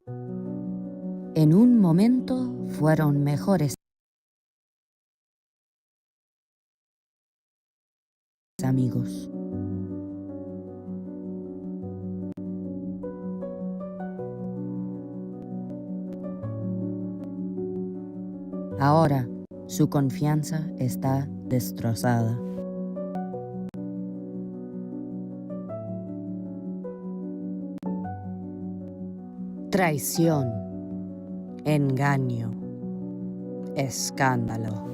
En un momento fueron mejores amigos. Ahora su confianza está destrozada. Traición, engaño, escándalo.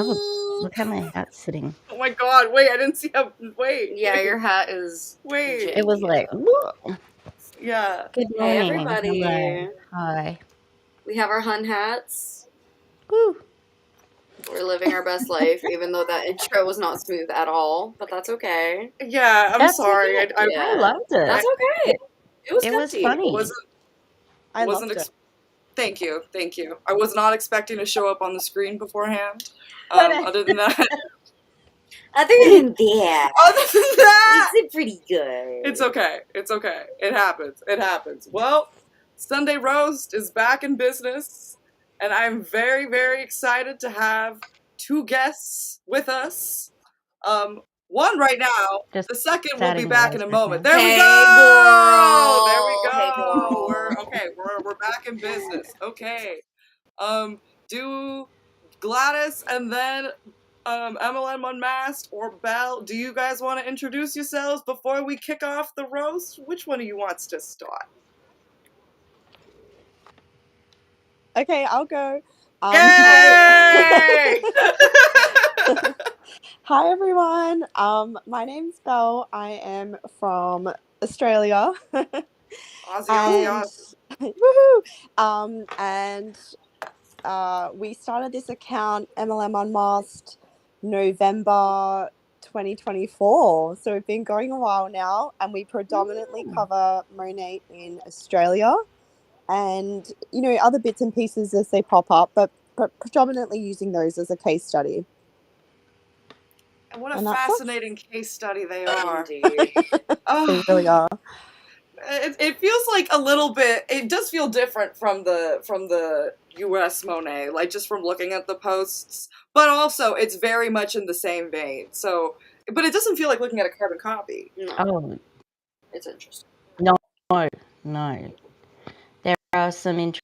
Oh, look how my hat's sitting. Oh my god, wait, I didn't see how. Wait. Yeah, your hat is. Wait. It was like, whoa. Yeah. Good Hey, morning. everybody. Hello. Hi. We have our Hun hats. Woo. We're living our best life, even though that intro was not smooth at all. But that's okay. Yeah, I'm That's sorry. okay. Yeah. I loved it. That's okay. It was catchy. funny. I loved it. Thank you. I was not expecting to show up on the screen beforehand. Other than that. Other than that, it's pretty good. It's okay. It happens. Well, Sunday Roast is back in business, and I'm very, very excited to have two guests with us. One right now. The second will be back in a moment. There we go. There we go. We're back in business. Okay. Do Gladys and then MLMUnmasked or Belle, do you guys want to introduce yourselves before we kick off the roast? Which one of you wants to start? Okay, I'll go. Yay! Hi, everyone. My name's Belle. I am from Australia. Aussie. Woohoo! And we started this account, MLMUnmasked, November 2024. So we've been going a while now, and we predominantly cover Monat in Australia and, other bits and pieces as they pop up, but predominantly using those as a case study. And what a fascinating case study they are. Indeed. They really are. It feels like a little bit. It does feel different from the U.S. Monet, like just from looking at the posts. But also, it's very much in the same vein. So, but it doesn't feel like looking at a carbon copy. No. Oh, It's interesting. No. There are some interesting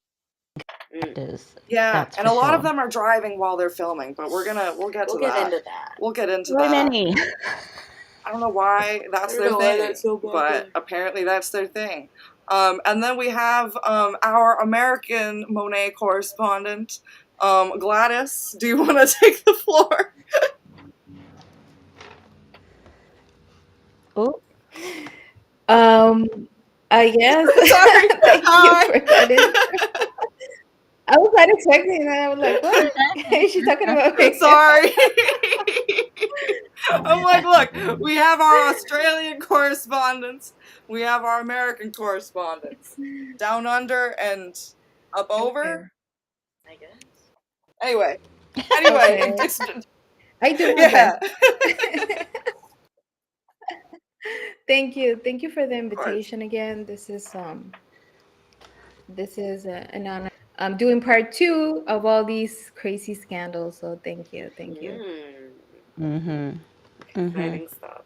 characters. Yeah, That's and for a lot sure. of them are driving while they're filming. But we'll get to We'll that. get into that. We'll get into So that. many. I don't know why that's their thing, but apparently that's their thing. And then we have our American Monet correspondent, Gladys. Do you want to take the floor? Oh, I guess. Sorry. Thank you for that. I was not expecting that. I was like, what? Is she talking about me? Sorry. I'm like, look, we have our Australian correspondents, we have our American correspondents. Down under and up over. I guess. Anyway, Okay. it's I do my yeah. best. Thank you for the Of course. invitation again. This is an honor. I'm doing part 2 of all these crazy scandals. So thank you. Exciting stuff.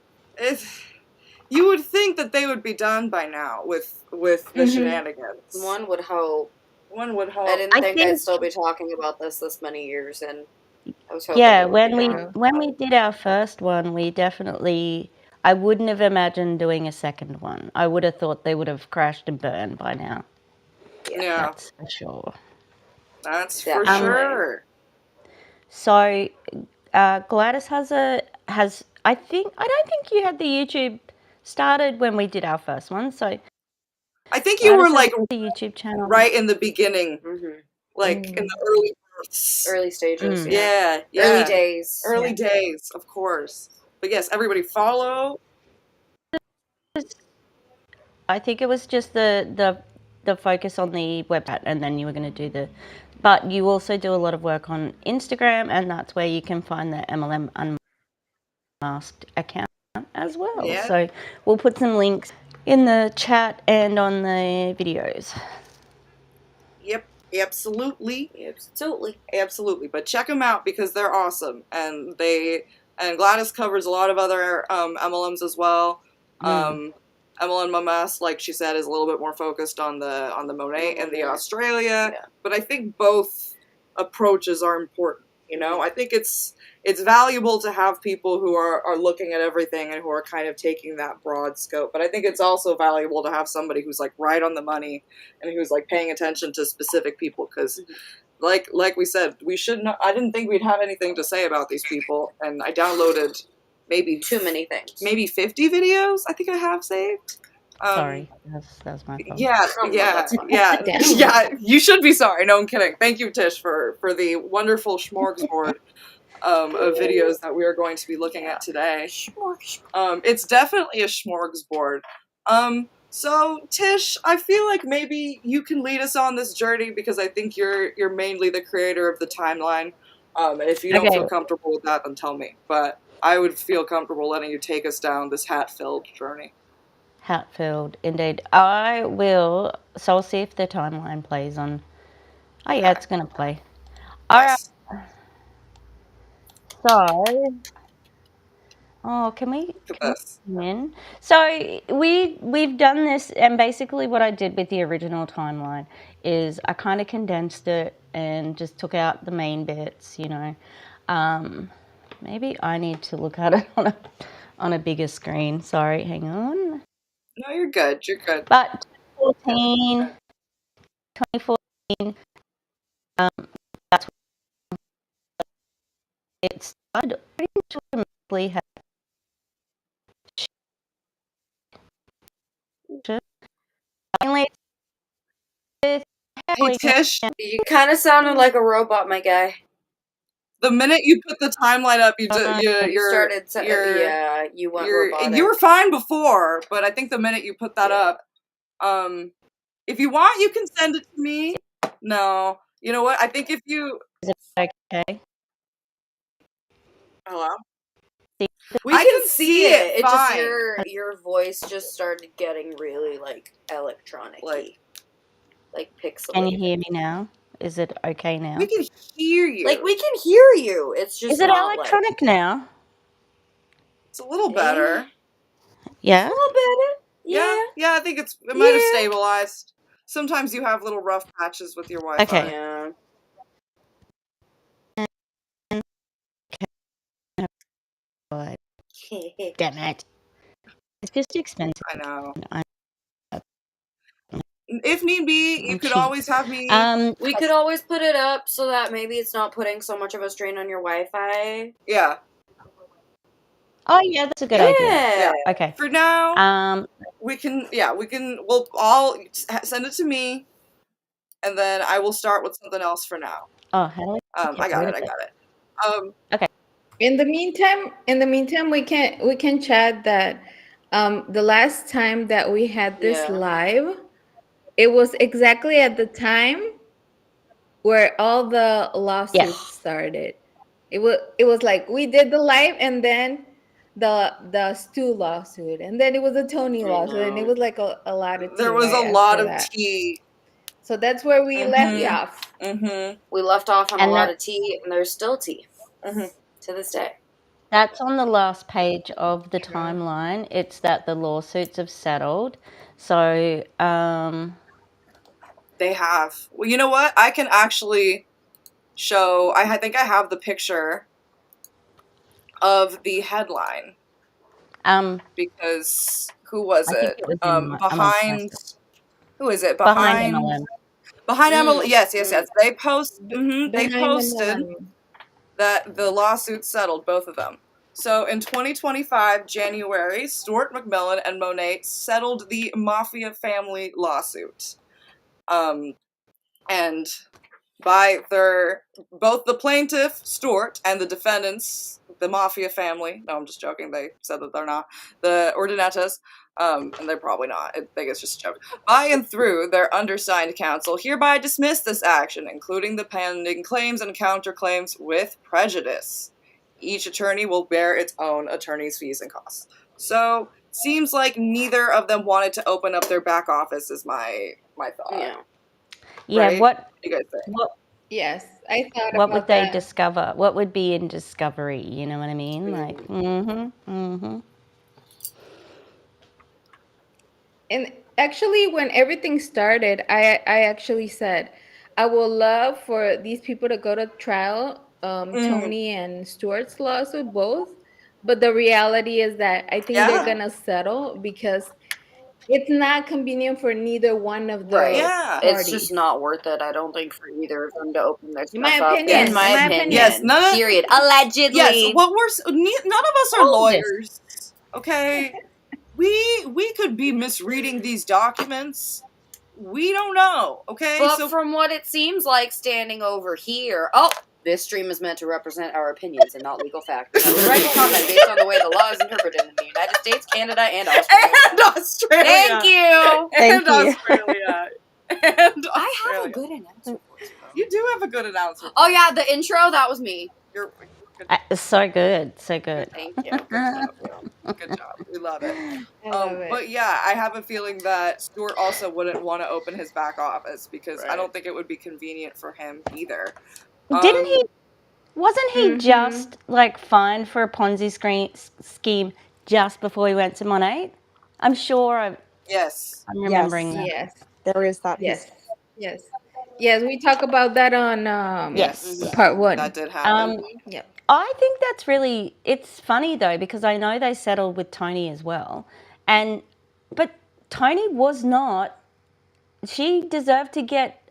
You would think that they would be done by now with the shenanigans. One would hope. One would hope. I didn't think I'd think- still be talking about this many years, and I was hoping. Yeah, it would when be we done. when we did our first one, we definitely. I wouldn't have imagined doing a second one. I would have thought they would have crashed and burned by now. Yeah, That's for sure. that's for Definitely. sure. So, Gladys has. I don't think you had the YouTube started when we did our first one. So I think you were Gladys like has the YouTube channel right in the beginning, Mhm. like in the early births. Early stages. Mm. Yeah. Yeah. Early days. Early days, of course. But yes, everybody follow. I think it was just the focus on the website, and then you were going to do the. But you also do a lot of work on Instagram, and that's where you can find the MLM Unmasked account as well. Yeah. So we'll put some links in the chat and on the videos. Yep, absolutely. Absolutely. But check them out because they're awesome, and Gladys covers a lot of other MLMs as well. MLMUnmasked, like she said, is a little bit more focused on the Monat and the Australia. Yeah. But I think both approaches are important. You know, I think it's valuable to have people who are looking at everything and who are kind of taking that broad scope. But I think it's also valuable to have somebody who's like right on the money and who's like paying attention to specific people because. Like we said, we should not. I didn't think we'd have anything to say about these people, and I downloaded maybe Too many things. maybe 50 videos. I think I have saved. Sorry, that's my fault. Yeah, Oh, that's fine. Damn. You should be sorry. No, I'm kidding. Thank you, Tish, for the wonderful smorgasbord of videos that we are going to be looking at today. It's definitely a smorgasbord. So Tish, I feel like maybe you can lead us on this journey because I think you're mainly the creator of the timeline. And if you don't Okay. feel comfortable with that, then tell me. But I would feel comfortable letting you take us down this hat-filled journey. Hatfield, indeed. I will. So I'll see if the timeline plays on. Oh yeah, it's gonna play. All right. Nice. So, can we Look at this. come in? So we've done this, and basically what I did with the original timeline is I kind of condensed it and just took out the main bits. You know, maybe I need to look at it on a bigger screen. Sorry, hang on. No, you're good. You're good. But 2014, that's when it started pretty much automatically. Hey Tish, You kind of sounded like a robot, my guy. the minute you put the timeline up, you went robotic. you were fine before, but I think the minute you put that up, if you want, you can send it to me. No, you know what? I think if you Okay. hello, We I can see it. It just fine. your voice just started getting really like electronic, like pixelated. Can you hear me now? Is it okay now? We can hear you. Like we can hear you. It's just Is it not electronic now? It's a little better. Yeah. a little better. Yeah. I think it might have stabilized. Sometimes you have little rough patches with your Wi-Fi. Okay. Yeah. Damn it. It's just expensive. I know. I- If need be, you could cheap. always have me. We could always put it up so that maybe it's not putting so much of a strain on your Wi-Fi. Yeah. Oh yeah, that's a good idea. Yeah. Okay. For now, Um, we'll all send it to me, and then I will start with something else for now. Oh, how do I? I got it. In the meantime, we can chat that The last time that we had this Yeah. live, it was exactly at the time where all the lawsuits Yes. started. It was like we did the live, and then the Stu lawsuit, and then it was a Tony I lawsuit, and it know. was like a lot of There tea was a right lot after of that. tea. So that's where we left Mhm. off. Mm-hmm. We left off on a And lot that- of tea, and there's still tea Mm-hmm. to this day. That's on the last page of the True. timeline. It's that the lawsuits have settled. So, They have. Well, you know what? I can actually show. I think I have the picture of the headline because who was I think it? it was in Behind. Who is it? behind MLM. Behind MLM. Yes. They Behind They posted MLM. that the lawsuit settled, both of them. So in 2025, January, Stuart McMillan and Monat settled the Mafia family lawsuit. And by both the plaintiff, Stuart, and the defendants, the Mafia family, no, I'm just joking, they said that they're not, the Ordinettas, and they're probably not, I think it's just a joke, by and through their undersigned counsel, hereby dismiss this action, including the pending claims and counterclaims with prejudice. Each attorney will bear its own attorney's fees and costs. So, seems like neither of them wanted to open up their back office, is my thought. Yeah. Yeah, Right? what What do you guys think? Yes, I thought what about would they that. discover? What would be in discovery? You know what I mean? Like, And actually, when everything started, I actually said, I would love for these people to go to trial, Tony and Stuart's lawsuit, both. But the reality is that I think they're Yeah. gonna settle because it's not convenient for neither one of the Right. Yeah. It's just not worth it, I don't think, for either of them to open their In my stuff up. opinion. In my opinion. Yes, Period. Allegedly. Yes, what none of us are All this. lawyers. Okay? We could be misreading these documents. We don't know. Okay? But from what it seems like standing over here, this stream is meant to represent our opinions and not legal facts. I would write a comment based on the way the law is interpreted in the United States, Canada, and Australia. And Australia. Thank you. And Thank you. Australia. And Australia. I have a good announcer voice, bro. You do have a good announcer. Oh yeah, the intro, that was me. You're So good, so good. Thank you. Good job. Good job. We love it. I love it. But yeah, I have a feeling that Stuart also wouldn't want to open his back office because I don't think it would be convenient for him either. Didn't he? Wasn't he just like fined for a Ponzi scheme just before he went to Monat? I'm sure Yes. I'm remembering that. Yes, There is that. yes, yes, yes. We talk about that on Yes. part 1. That did happen. Yep. I think that's really, it's funny though, because I know they settled with Tony as well. But Tony was not, she deserved to get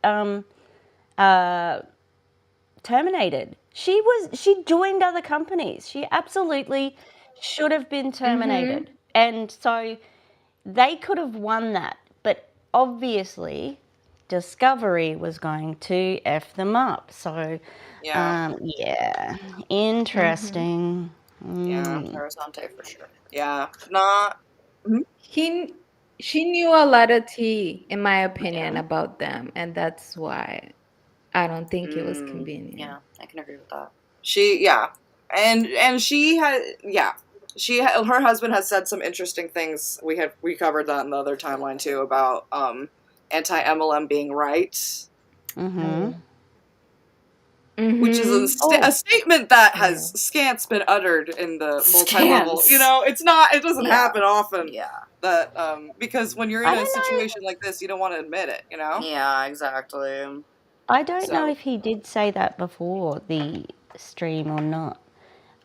terminated. She joined other companies. She absolutely should have been terminated. And so they could have won that. But obviously, Discovery was going to F them up. So, Yeah. interesting. Yeah. Horizonte for sure. Yeah. Not. She knew a lot of tea, in my opinion, about them, and that's why I don't think it was convenient. Yeah, I can agree with that. And she had, her husband has said some interesting things. We covered that in the other timeline too about anti-MLM being right, which is a statement that has scant been uttered in the multi-level. You know, it doesn't happen often. Yeah. That because when you're in a situation like this, you don't want to admit it. You know. Yeah, exactly. I don't know if he did say that before the stream or not.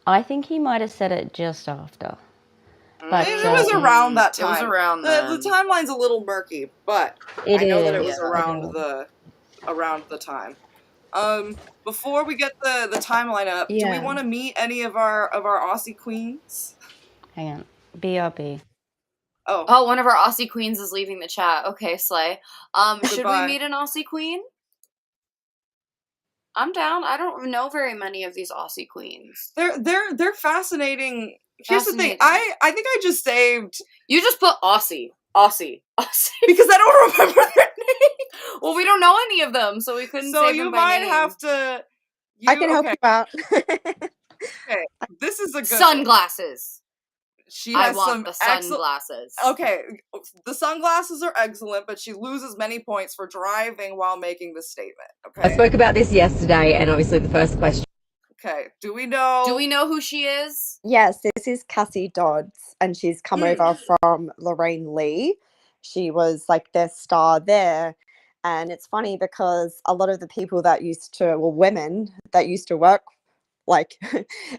I think he might have said it just after. But it was around that time. It was around the timeline's a little murky, but I know that it was around the time. Before we get the timeline up, do we want to meet any of our Aussie queens? Hang on. BRB. Oh, one of our Aussie queens is leaving the chat. Okay, slay. Should we Goodbye. meet an Aussie queen? I'm down. I don't know very many of these Aussie queens. They're fascinating Here's the thing. Fascinating. I think I just saved You just put Aussie. because I don't remember their name. Well, we don't know any of them, so we couldn't So save you them by might name. have to. I can help you out. Okay, this is a good Sunglasses. She I has want some the excellent. sunglasses. Okay, the sunglasses are excellent, but she loses many points for driving while making this statement. Okay. I spoke about this yesterday, and obviously the first question. Okay. Do we know who she is? Yes, this is Cassie Dodds, and she's come over from Lorraine Lee. She was like their star there. And it's funny because a lot of the people that women that used to work like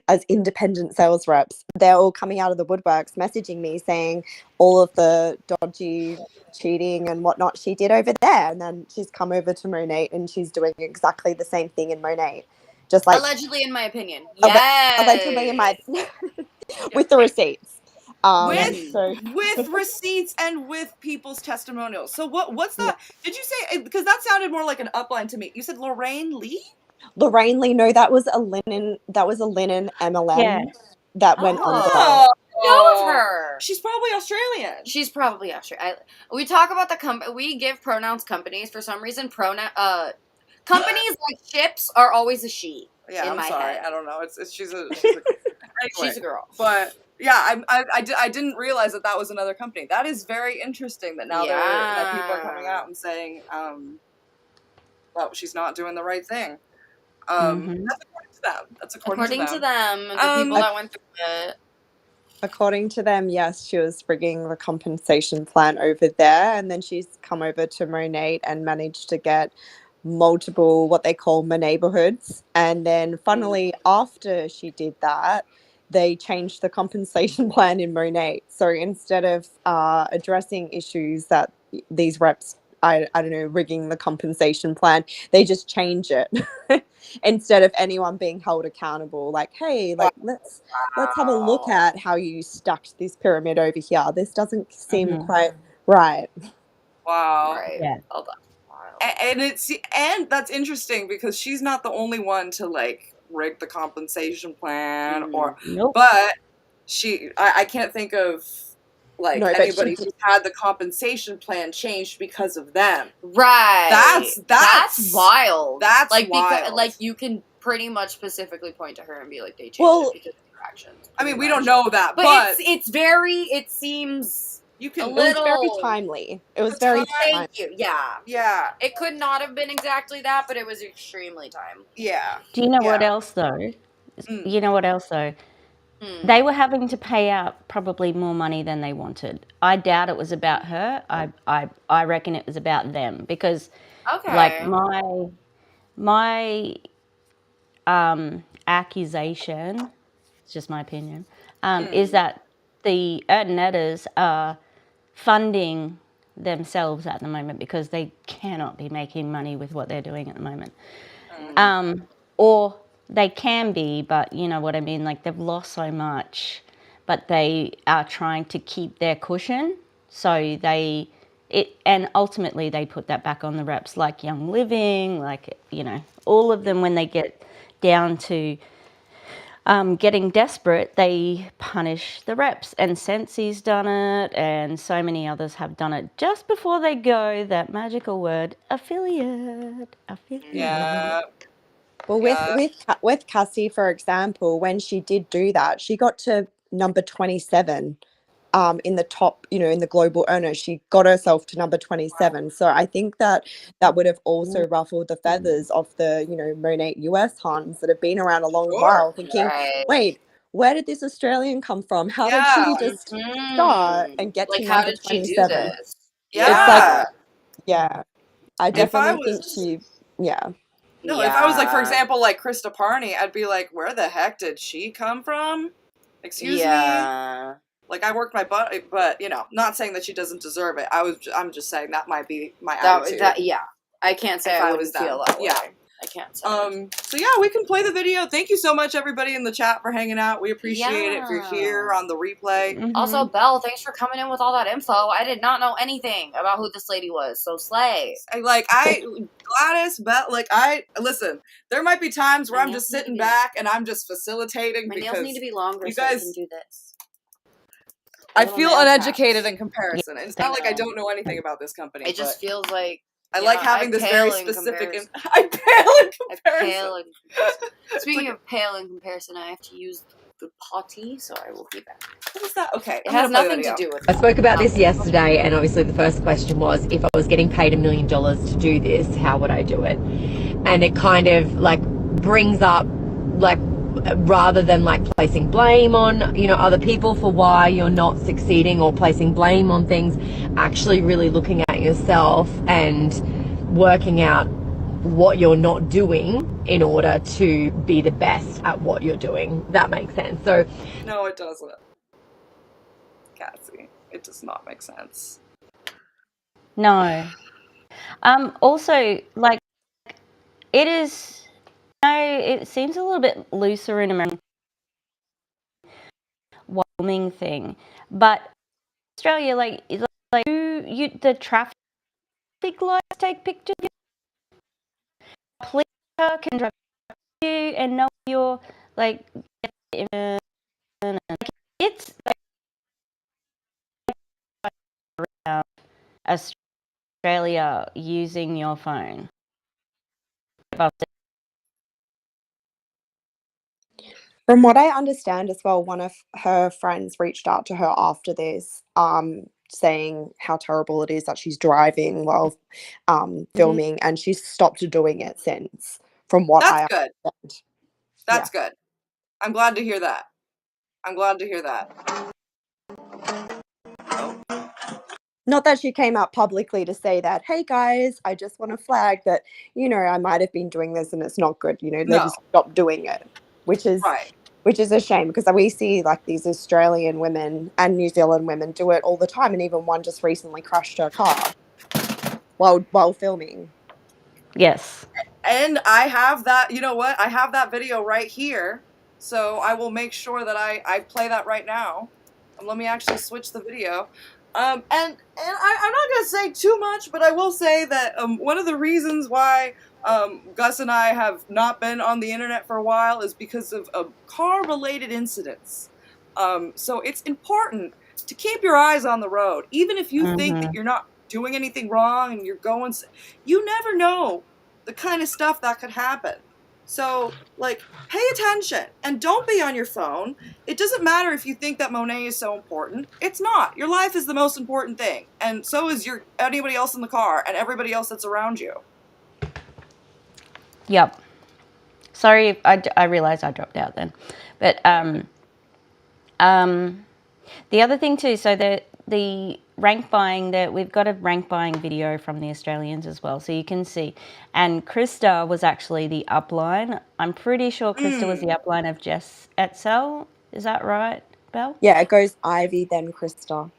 as independent sales reps, they're all coming out of the woodworks messaging me saying all of the dodgy cheating and whatnot she did over there. And then she's come over to Monat and she's doing exactly the same thing in Monat. Just like Allegedly, in my opinion. allegedly in my with the receipts. with receipts and with people's testimonials. So what's that? Did you say, because that sounded more like an upline to me. You said Lorraine Lee? Lorraine Lee, no, that was a linen MLM that went under. I know of her. She's probably Australian. We talk about the company. We give pronouns companies for some reason. Companies like ships are always a she. Yeah, I'm sorry. head. I don't know. She's a anyway, she's a girl. But yeah, I didn't realize that was another company. That is very interesting that now that people are coming out and saying, well, she's not doing the right thing. That's according to them. That's according to them. The people that went through it. According to them, yes, she was bringing the compensation plan over there, and then she's come over to Monat and managed to get multiple what they call neighborhoods. And then funnily after she did that, they changed the compensation plan in Monat. So instead of addressing issues that these reps, I don't know, rigging the compensation plan, they just change it instead of anyone being held accountable. Like, hey, like let's have a look at how you stacked this pyramid over here. This doesn't seem quite right. Wow. Right. Yeah. Oh, and that's interesting because she's not the only one to like rig the compensation plan but I can't think of like anybody who's had the compensation plan changed because of them. Right. That's wild. That's like wild. Because, like you can pretty much specifically point to her and be like they changed it because of her actions. I mean, we don't know that, but it seems it was very timely. It was very timely. Thank you. Yeah. It could not have been exactly that, but it was extremely timely. Yeah. Do you know what else though? You know what else though? They were having to pay out probably more money than they wanted. I doubt it was about her. I reckon it was about them because like my accusation, it's just my opinion, is that the netters are funding themselves at the moment because they cannot be making money with what they're doing at the moment. Or they can be, but you know what I mean, like they've lost so much, but they are trying to keep their cushion. So and ultimately they put that back on the reps, like Young Living, like, you know, all of them, when they get down to getting desperate, they punish the reps. And Sensi's done it, and so many others have done it just before they go that magical word, affiliate. Yeah. Well, with Cassie, for example, when she did do that, she got to number 27 in the top, you know, in the global earners. She got herself to number 27. So I think that would have also ruffled the feathers of the, you know, Monat US Hans that have been around a long while, thinking, wait, where did this Australian come from? How did she just start and get to number 27? She do this? It's like, I definitely think she, No, if I was like, for example, like Krista Parney, I'd be like, where the heck did she come from? Excuse me? Like, I worked my butt, but, you know, not saying that she doesn't deserve it. I'm just saying that might be my attitude. I can't say I wouldn't feel that way. I can't say So yeah, we can play the video. Thank you so much, everybody in the chat, for hanging out. We appreciate it if you're here on the replay. Also, Belle, thanks for coming in with all that info. I did not know anything about who this lady was, so slay. Gladys, Belle, listen, there might be times where I'm just sitting back and I'm just facilitating. My nails need to be longer you guys, so I can do this. I little feel nail uneducated caps. in comparison. It's not like I don't know anything about this company. It just but feels like I like having this very pale in specific. comparison. I pale in I comparison. pale in comparison. Speaking of pale in comparison, I have to use the potty, so I will be back. What was that? Okay, It has nothing to do with I spoke about this yesterday, and obviously the first question was, if I was getting paid $1 million to do this, how would I do it? And it kind of like brings up, like, rather than like placing blame on, you know, other people for why you're not succeeding, or placing blame on things, actually really looking at yourself and working out what you're not doing in order to be the best at what you're doing. That makes sense. So No, it doesn't. Cassie, it does not make sense. No. Also, like, it is, it seems a little bit looser in America, Wyoming thing, but Australia, like you the traffic lights take pictures. Police car can drive you and know you're like, it's like Australia using your phone. From what I understand as well, one of her friends reached out to her after this, saying how terrible it is that she's driving while filming, and she's stopped doing it since. From what I good. understand. That's good. I'm glad to hear that. I'm glad to hear that. Oh. Not that she came out publicly to say that, hey guys, I just want to flag that, you know, I might have been doing this and it's not good. You know, they just stopped doing it, which is a shame, because we see like these Australian women and New Zealand women do it all the time, and even one just recently crashed her car while filming. Yes. And I have that, you know what? I have that video right here. So I will make sure that I play that right now. Let me actually switch the video. And I'm not going to say too much, but I will say that one of the reasons why Gus and I have not been on the internet for a while is because of car-related incidents. So it's important to keep your eyes on the road. Even if you think that you're not doing anything wrong and you're going, you never know the kind of stuff that could happen. So, like, pay attention and don't be on your phone. It doesn't matter if you think that Monet is so important. It's not. Your life is the most important thing, and so is anybody else in the car and everybody else that's around you. Yep. Sorry, I realized I dropped out then, but the other thing too. So the rank buying, that we've got a rank buying video from the Australians as well, so you can see. And Krista was actually the upline. I'm pretty sure Krista was the upline of Jess Etzel. Is that right, Belle? Yeah, it goes Ivy, then Krista.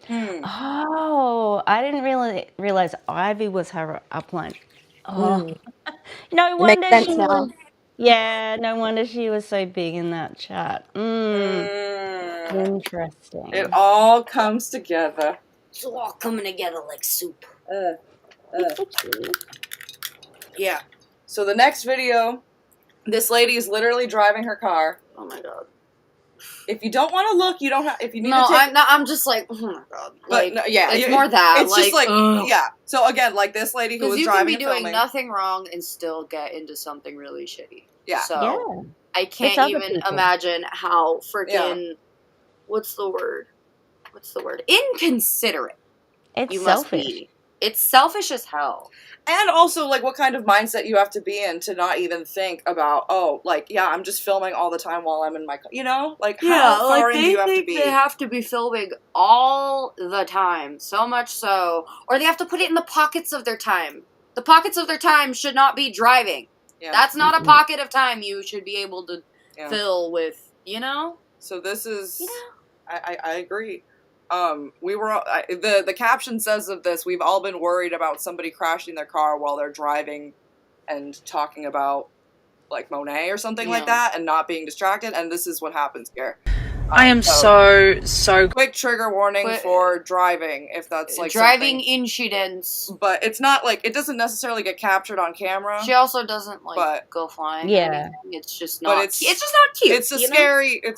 Oh, I didn't realize Ivy was her upline. Oh, no It makes wonder sense she now. was. Yeah, no wonder she was so big in that chat. Interesting. It all comes together. It's all coming together like soup. Yeah. So the next video, this lady is literally driving her car. Oh my god. If you don't want to look, you don't have. If you need No, to take. I'm just like, oh my god. Like, But yeah, it's more that. It's just like, yeah. So again, like this lady who was driving and filming. You can be doing nothing wrong and still get into something really shitty. Yeah. So I can't even imagine how freaking. What's the word? Inconsiderate. It's you selfish. Must be. It's selfish as hell. And also, like, what kind of mindset you have to be in to not even think about, oh, like, yeah, I'm just filming all the time while I'm in my car. You know? Like, how far in do you have to be? They have to be filming all the time. So much so. Or they have to put it in the pockets of their time. The pockets of their time should not be driving. Yeah. That's not a pocket of time you should be able to fill with, you know? So this is... I agree. We were the caption says of this, we've all been worried about somebody crashing their car while they're driving and talking about like Monet or something like that and not being distracted, and this is what happens here. I am so quick trigger warning for driving, if that's like driving something. incidents. But it's not like it doesn't necessarily get captured on camera. She also doesn't go flying. Yeah. Or anything. It's just not. But it's just not cute. It's a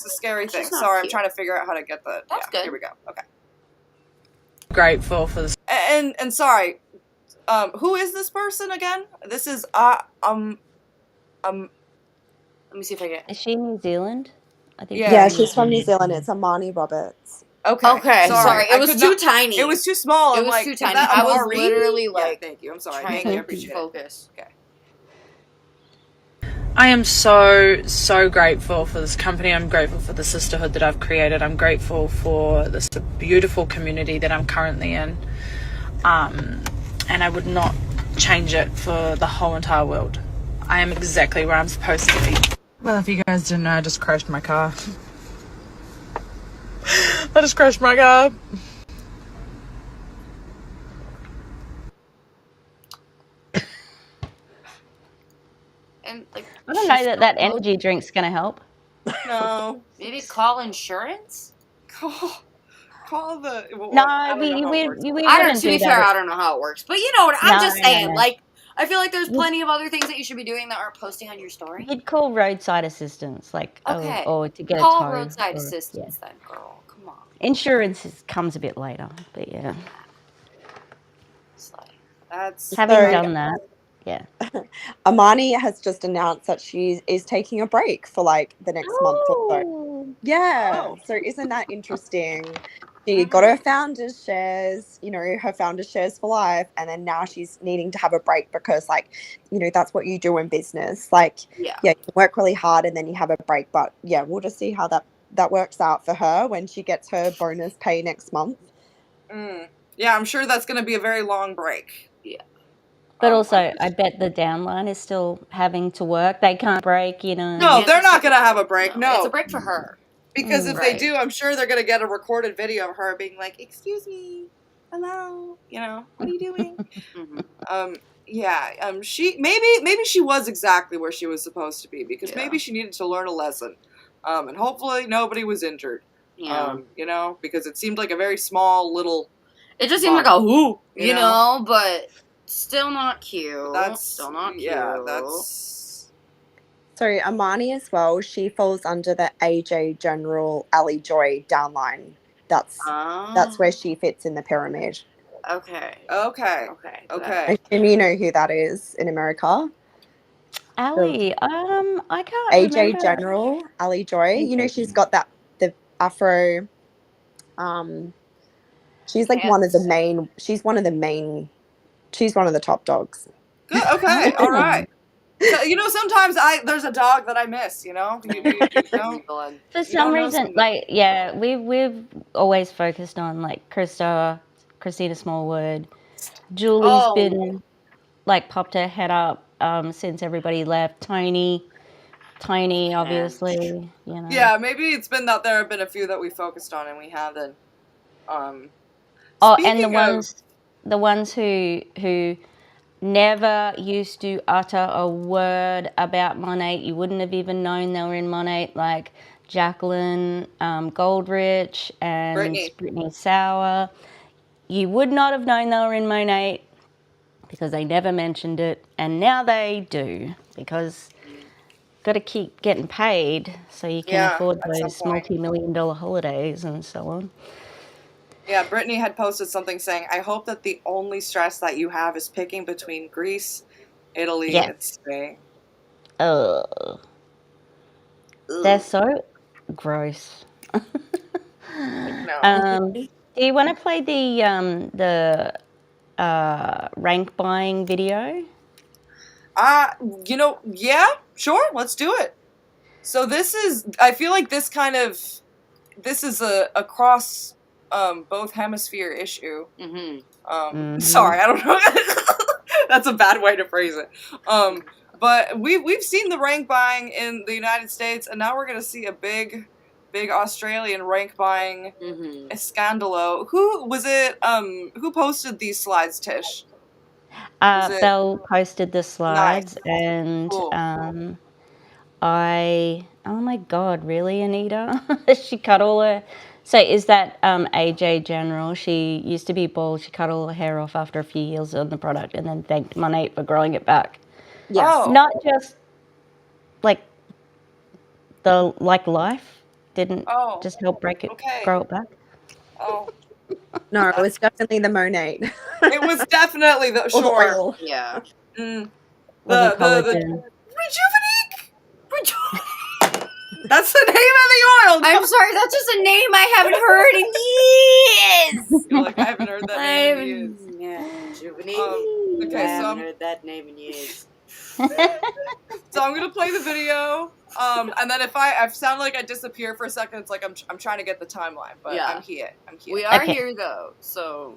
scary thing. Sorry, I'm trying to figure out how to get the. That's good. Here we go. Okay. grateful for this. And sorry, who is this person again? This is Let me see if I get. Is she New Zealand? I think. Yeah, she's from New Zealand. It's Amani Roberts. Okay. Sorry. It was too tiny. It was too small. It was too tiny. I was literally thank you. I'm sorry. Trying to focus. Okay. I am so grateful for this company. I'm grateful for the sisterhood that I've created. I'm grateful for this beautiful community that I'm currently in. And I would not change it for the whole entire world. I am exactly where I'm supposed to be. Well, if you guys didn't know, I just crashed my car. I just crashed my car. And I don't know that energy drink's gonna help. No. Maybe call insurance. Call the. No, we wouldn't To be do fair, that. I don't know how it works, but you know what? I'm just saying. No. Like, I feel like there's plenty of other things that you should be doing that aren't posting on your story. You'd call roadside assistance, like, Okay. or to get Call a tow. roadside assistance then, girl. Come on. Insurance comes a bit later, but yeah. That's having done that. Yeah. Amani has just announced that she is taking a break for like the next month or so. Yeah. So isn't that interesting? She got her founder's shares, her founder's shares for life. And then now she's needing to have a break because that's what you do in business. Like, you work really hard and then you have a break. But yeah, we'll just see how that works out for her when she gets her bonus pay next month. Yeah, I'm sure that's going to be a very long break. Yeah. But also, I bet the downline is still having to work. They can't break, No, they're not going to have a break. No. It's a break for her. Because if they do, I'm sure they're going to get a recorded video of her being like, "Excuse me, hello, what are you doing?" She maybe she was exactly where she was supposed to be because maybe she needed to learn a lesson, and hopefully nobody was injured. Yeah. Because it seemed like a very small little. It just seemed like a who, but still not cute. That's still not cute. Yeah, that's. So Amani as well, she falls under the AJ General Ali Joy downline. That's where she fits in the pyramid. Okay. I assume you know who that is in America. Ali, I can't AJ remember. General, Ali Joy. She's got the afro. She's like one of the main. She's one of the top dogs. Good. Okay. All right. So, sometimes there's a dog that I miss. For some reason, we've always focused on like Christina Smallwood. Julie's been popped her head up since everybody left. Tony, obviously. Yeah, maybe it's been that there have been a few that we focused on and we haven't. And the ones who never used to utter a word about Monat. You wouldn't have even known they were in Monat, like Jacqueline Goldrich and Brittany Sauer. You would not have known they were in Monat because they never mentioned it, and now they do because got to keep getting paid so you can afford those multi-million-dollar holidays and so on. Yeah, Brittany had posted something saying, "I hope that the only stress that you have is picking between Greece, Italy, and Spain." Ugh. They're so gross. No. Do you want to play the rank buying video? Yeah, sure, let's do it. So I feel like this is a cross both hemisphere issue. Sorry, I don't know. That's a bad way to phrase it. But we've seen the rank buying in the United States, and now we're gonna see a big Australian rank buying scandalo. Who was it? Who posted these slides, Tish? Belle posted the slides, nice. and cool. I oh my God, really, Anita? She cut all her... So is that AJ General? She used to be bald. She cut all her hair off after a few years on the product and then thanked Monat for growing it back. Yes. Oh. Not just like the life didn't just help break it, grow it back. Oh. No, it was definitely the Monat. It was definitely the Or the sure. oil. Yeah. Wasn't collagen. Rejuvenate. That's the name of the oil. I'm sorry, that's just a name I haven't heard in years. You're like, I haven't heard that name in years. Yeah, Rejuvenate. Okay, I so haven't heard that name in years. So I'm gonna play the video, and then if I sound like I disappear for a second, it's like I'm trying to get the timeline, but Yeah. I'm here. We are Okay. here though, so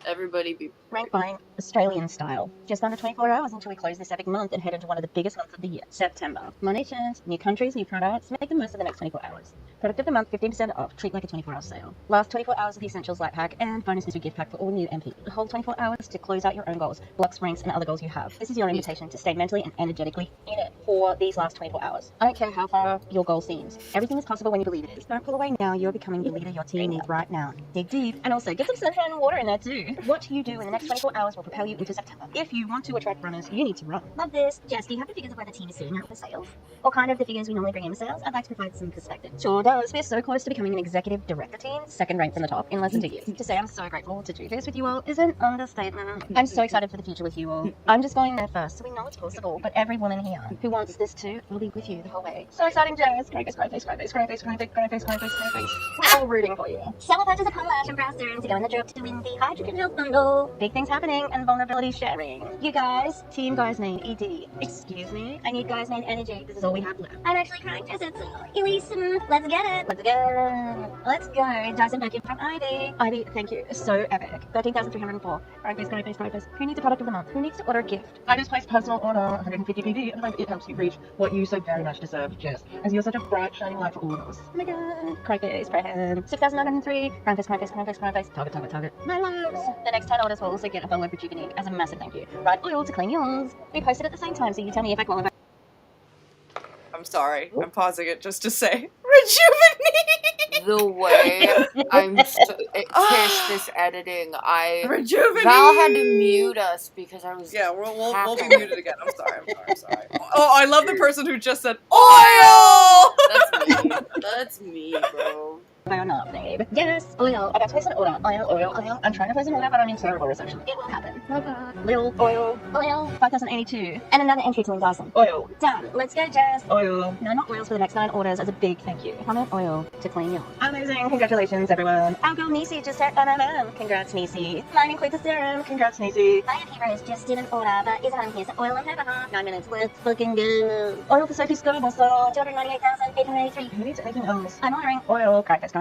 everybody be Rank buying Australian style. Just under 24 hours until we close this epic month and head into one of the biggest months of the year, September. Monations, new countries, new products. Make the most of the next 24 hours. Product of the month, 15% off. Treat like a 24-hour sale. Last 24 hours of the Essentials Light Pack and bonus mystery gift pack for all new MP. The whole 24 hours to close out your own goals, blocks, ranks, and other goals you have. This is your invitation to stay mentally and energetically in it for these last 24 hours. I don't care how far your goal seems. Everything is possible when you believe it is. Don't pull away now. You're becoming the leader your team needs right now. Dig deep and also get some sunshine and water in there too. What you do in the next 24 hours will propel you into September. If you want to attract runners, you need to run. Love this. Jess, do you have the figures of where the team is sitting at for sales? Or kind of the figures we normally bring in for sales? I'd like to provide some perspective. Sure does. We're so close to becoming an executive director team, second rank from the top in less than 2 years. To say I'm so grateful to do this with you all is an understatement. I'm so excited for the future with you all. I'm just going there first, so we know it's possible. But every woman here who wants this too will be with you the whole way. So exciting, Jess. Cry face, cry face, cry face, cry face, cry face, cry face, cry face, cry face. We're all rooting for you. Sell purchase of Lash and Brow Serum to go in the drop to win the Hydrogen Health Bundle. Big things happening and vulnerability sharing. You guys, team guys name ED. Excuse me? I need guys name energy. This is all we have left. I'm actually crying, Jess. Elise, let's get it. Let's go. Let's go. Dyson vacuum from Ivy. Ivy, thank you. So epic. 13,304. Cry face, cry face, cry face. Who needs a product of the month? Who needs to order a gift? I just placed personal order 150 PV and hope it helps you reach what you so very much deserve, Jess, as you're such a bright, shining light for all of us. Oh my god. Cry face, cry hand. 6,903. Cry face, cry face, cry face, cry face. Target, target, target. My loves. The next 10 orders will also get a bottle of Rejuvenate as a massive thank you. Right oil to clean yours. We posted at the same time, so you tell me if I qualify. I'm sorry. I'm pausing it just to say rejuvenate. the way Tish, this editing, Rejuvenate. Val had to mute us because I was we'll be muted again. I'm sorry. Oh, I love the person who just said oil. That's me. That's me, bro. Or not, babe. Yes, oil. I got to place an order. Oil. I'm trying to place an order, but I'm in terrible reception. It will happen. Oh god. Lil, oil. 5,082. And another entry to Dyson. Oil. Done. Let's go, Jess. Oil. No, not oils for the next 9 orders as a big thank you. Comment oil to clean yours. Amazing. Congratulations, everyone. Our girl Nisi just hit MLM. Congrats, Nisi. Mine includes the serum. Congrats, Nisi. My heroes just did an order, but isn't on here, so oil and pepper. 9 minutes. Let's fucking go. Oil for Sophie Scobos. 298,883. Who needs anything else? I'm ordering oil. Cry face.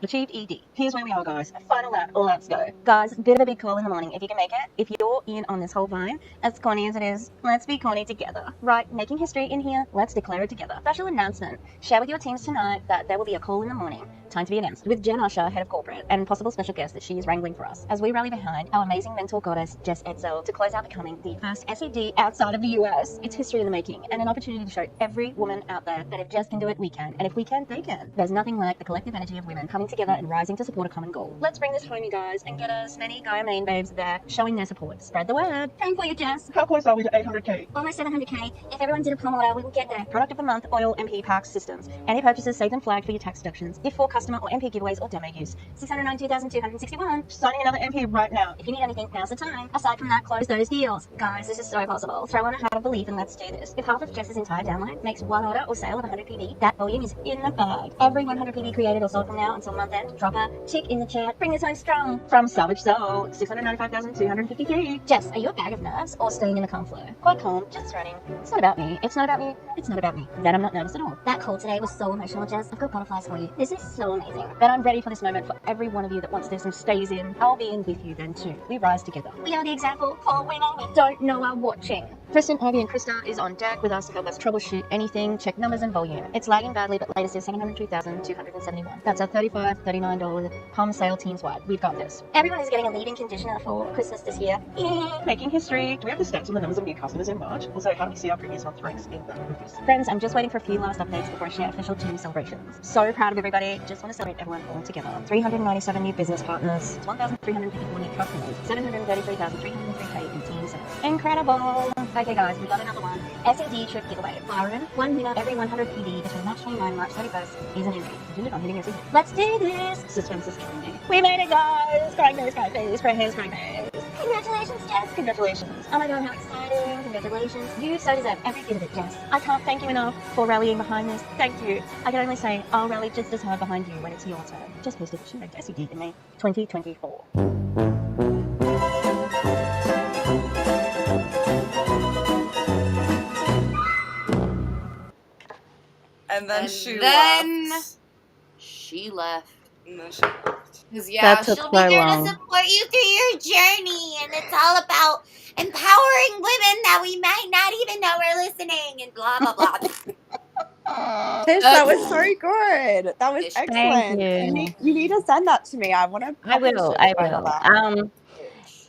Achieved ED. Here's where we are, guys. Final lap. Let's go. Guys, bit of a big call in the morning. If you can make it, if you're in on this whole vine, as corny as it is, let's be corny together. Right, making history in here. Let's declare it together. Special announcement. Share with your teams tonight that there will be a call in the morning. Time to be announced. With Jen Usher, head of corporate, and possible special guest that she is wrangling for us. As we rally behind our amazing mentor goddess, Jess Edsel, to close out becoming the first SED outside of the US. It's history in the making, and an opportunity to show every woman out there that if Jess can do it, we can. And if we can, they can. There's nothing like the collective energy of women coming together and rising to support a common goal. Let's bring this home, you guys, and get as many Gaia main babes there showing their support. Spread the word. Praying for you, Jess. How close are we to 800k? Almost 700k. If everyone did a plum order, we will get there. Product of the month, oil MP Parks Systems. Any purchases saved and flagged for your tax deductions. If for customer or MP giveaways or demo use. 692,261. Signing another MP right now. If you need anything, now's the time. Aside from that, close those deals. Guys, this is so possible. Throw on a heart of belief and let's do this. If half of Jess's entire download makes one order or sale of 100 PV, that volume is in the bag. Every 100 PV created or sold from now until month end, drop a tick in the chat. Bring this home strong. From Salvage Soul, 695,253. Jess, are you a bag of nerves or staying in the calm flow? Quite calm, just running. It's not about me. It's not about me. It's not about me. That I'm not nervous at all. That call today was so emotional, Jess. I've got butterflies for you. This is so amazing. That I'm ready for this moment for every one of you that wants this and stays in. I'll be in with you then too. We rise together. We are the example for women we don't know are watching. Kristen, Ivy, and Krista is on deck with us to help us troubleshoot anything, check numbers and volume. It's lagging badly, but latest is 702,271. That's a 35 worth $39. Palm sale teams wide. We've got this. Everyone is getting a leave-in conditioner for Christmas this year. Making history. Do we have the stats on the numbers of new customers in March? Also, how do we see our previous month's ranks in that reviews? Friends, I'm just waiting for a few last updates before I share official team celebrations. So proud of everybody. Just want to celebrate everyone all together. 397 new business partners, 1,354 new customers, 733,303 paid in team sales. Incredible. Okay guys, we got another one. S&D trip giveaway. Byron, one winner every 100 PD between March 29 and March 31st is an invite. Contingent on hitting your season. Let's do this. Systems is killing me. We made it, guys. Crying face, crying face, crying face, crying face. Congratulations, Jess. Congratulations. Oh my god, how exciting. Congratulations. You so deserve every bit of it, Jess. I can't thank you enough for rallying behind this. Thank you. I can only say I'll rally just as hard behind you when it's your turn. Just posted SED in May 2024. And then She left. And then she left. Because, That took she'll so be there long. to support you through your journey. And it's all about empowering women that we might not even know are listening and blah, blah, blah. Tish, that was so good. That was Thank excellent. you. You need to send that to me. I want to. I will.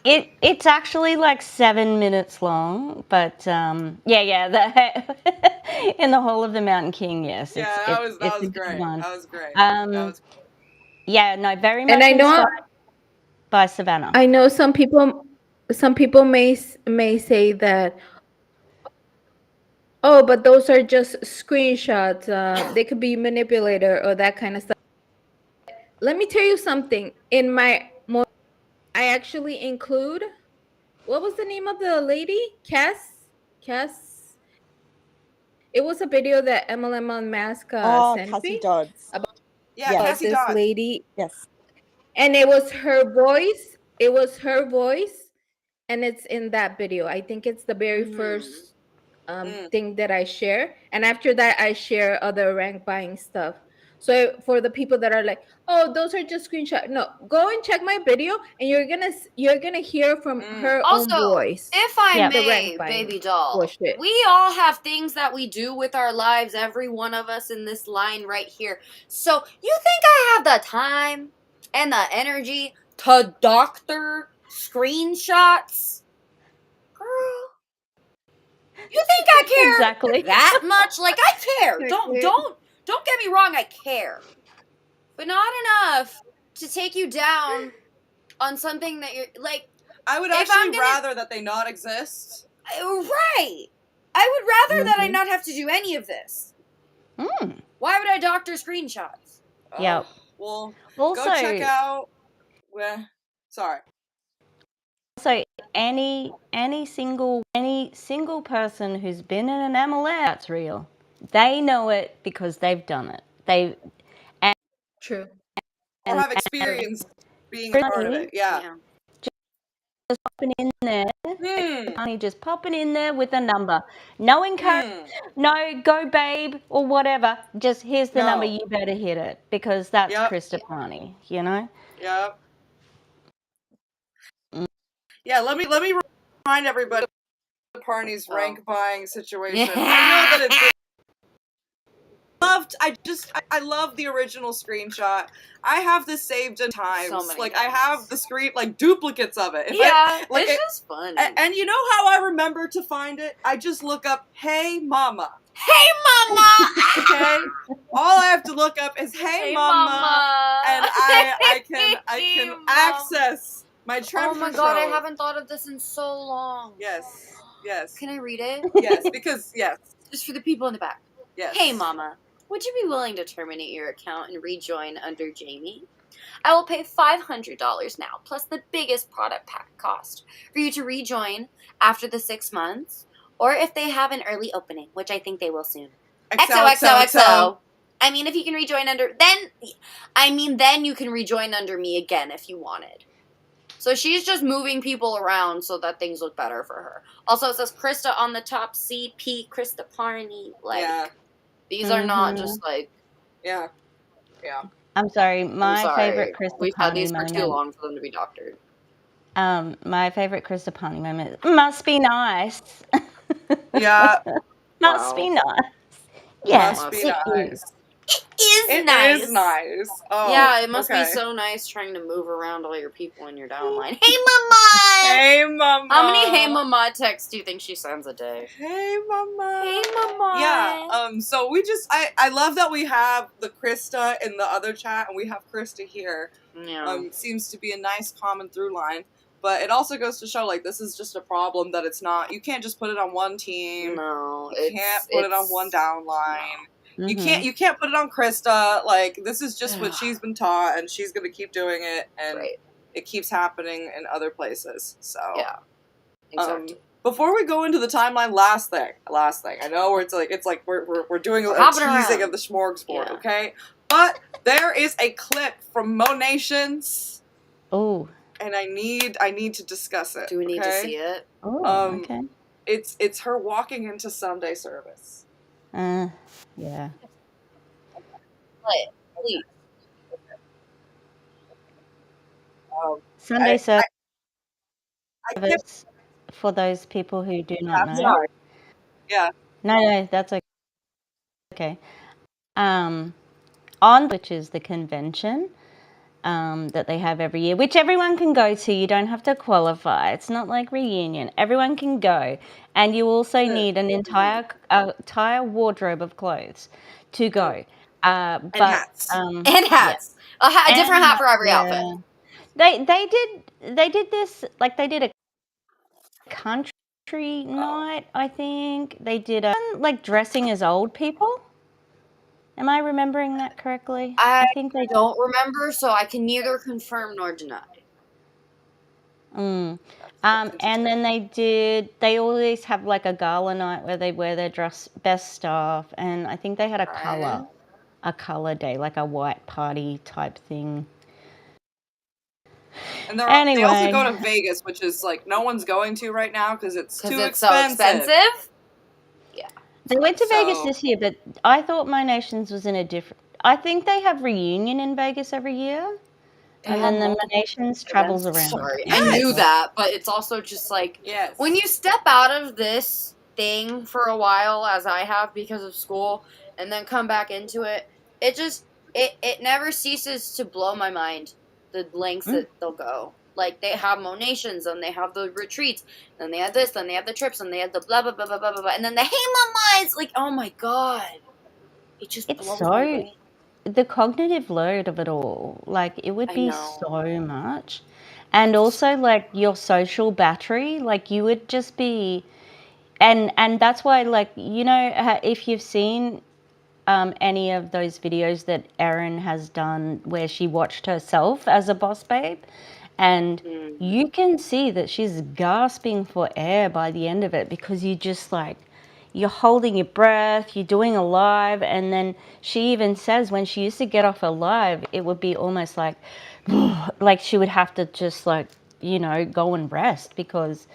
It's actually like 7 minutes long, but in the whole of the Mountain King, yes. That was a great. good one. That was great. Very much And I know inspired by Savannah. I know some people may say that, oh, but those are just screenshots. They could be manipulated or that kind of stuff. Let me tell you something. In my I actually include, what was the name of the lady? Cass. It was a video that MLMUnmasked sent Cassie me Dodds. about Cassie this Dodds. lady. Yes. And it was her voice. And it's in that video. I think it's the very first thing that I share. And after that, I share other rank buying stuff. So for the people that are like, oh, those are just screenshots. No, go and check my video, and you're gonna hear from her own voice. If I may, baby doll, we all have things that we do with our lives. Every one of us in this line right here. So you think I have the time and the energy to doctor screenshots? Girl, you think I care Exactly. that much? Like, I care. Don't get me wrong, I care. But not enough to take you down on something that you're like. I would actually rather that they not exist. Right. I would rather that I not have to do any of this. Why would I doctor screenshots? Yep. Well, also, go check out. Sorry. So any single person who's been in an MLM, that's real. They know it because they've done it. True. Or have experience being a part of it. Yeah. Just popping in there, just popping in there with a number. No encouragement, no go babe or whatever. Just here's the number, you better hit it because that's Krista Pani, you know? Yep. Yeah, let me remind everybody of Parney's rank buying situation. I know that it's I love the original screenshot. I have this saved in times. I have the duplicates of it. It's just fun. And you know how I remember to find it? I just look up, "Hey Mama." Hey Mama! Okay? All I have to look up is "Hey, Mama. And I can access my treasure trove. Oh my god, I haven't thought of this in so long. Yes. Can I read it? Yes, because, Just for the people in the back. Yes. Hey Mama, would you be willing to terminate your account and rejoin under Jamie? I will pay $500 now, plus the biggest product pack cost, for you to rejoin after the 6 months, or if they have an early opening, which I think they will soon. XOXOXO. I mean, if you can rejoin then you can rejoin under me again if you wanted. So she's just moving people around so that things look better for her. Also, it says Krista on the top, CP Krista Parney. These are not just Yeah. I'm sorry. My favorite Krista We've had Pani these for moment. too long for them to be doctored. My favorite Krista Pani moment. Must be nice. Yeah. Must be nice. Yeah. Must be nice. It is nice. Oh, yeah, it must okay. be so nice trying to move around all your people in your downline. Hey, Mama! Hey, Mama! How many Hey, Mama texts do you think she sends a day? Hey, Mama! Hey, Mama! Yeah, so we just, I love that we have the Krista in the other chat, and we have Krista here. Yeah. Seems to be a nice common through line. But it also goes to show, like, this is just a problem that it's not, you can't just put it on one team. No, you can't put it on one downline. No. You can't put it on Krista. Like, this is just what she's been taught, and she's gonna keep doing it, and it keeps happening in other places. So yeah, exactly. Before we go into the timeline, last thing. I know it's like we're doing a teasing of the smorgasbord, okay? But there is a clip from Monations. Oh. And I need to discuss it. Do we need to see it? Oh, okay. It's her walking into Sunday service. Yeah. Play it, please. Sunday service, for those people who do not know. Sorry. Yeah. No, that's okay. On which is the convention that they have every year, which everyone can go to. You don't have to qualify. It's not like reunion. Everyone can go, and you also need an entire wardrobe of clothes to go. And hats. And hats. Yeah. A different hat for every outfit. They did this, like, they did a country night, I think. They did a like dressing as old people. Am I remembering that correctly? I think they don't remember, so I can neither confirm nor deny. And then they always have like a gala night where they wear their best stuff, and I think they had a color day, like a white party type thing. And they also go to Vegas, which is like no one's going to right now because it's too expensive. So expensive? Yeah. They went to Vegas this year, but I thought Monations was in a different... I think they have reunion in Vegas every year. And then the Monations travels around. Sorry, I knew that, but it's also just like... Yes. When you step out of this thing for a while, as I have because of school, and then come back into it, it never ceases to blow my mind, the lengths that they'll go. Like, they have Monations, and they have the retreats, then they have this, then they have the trips, and they have the blah, blah, blah, blah, blah, blah, and then the Hey Mama, it's like, oh my god. It just blows my mind. The cognitive load of it all, like, it would be so much. And also, like, your social battery, like, you would just be... And that's why, like, you know, if you've seen... any of those videos that Erin has done where she watched herself as a boss babe, and you can see that she's gasping for air by the end of it, because you just like, you're holding your breath, you're doing a live, and then she even says when she used to get off a live, it would be almost like she would have to just like, you know, go and rest, because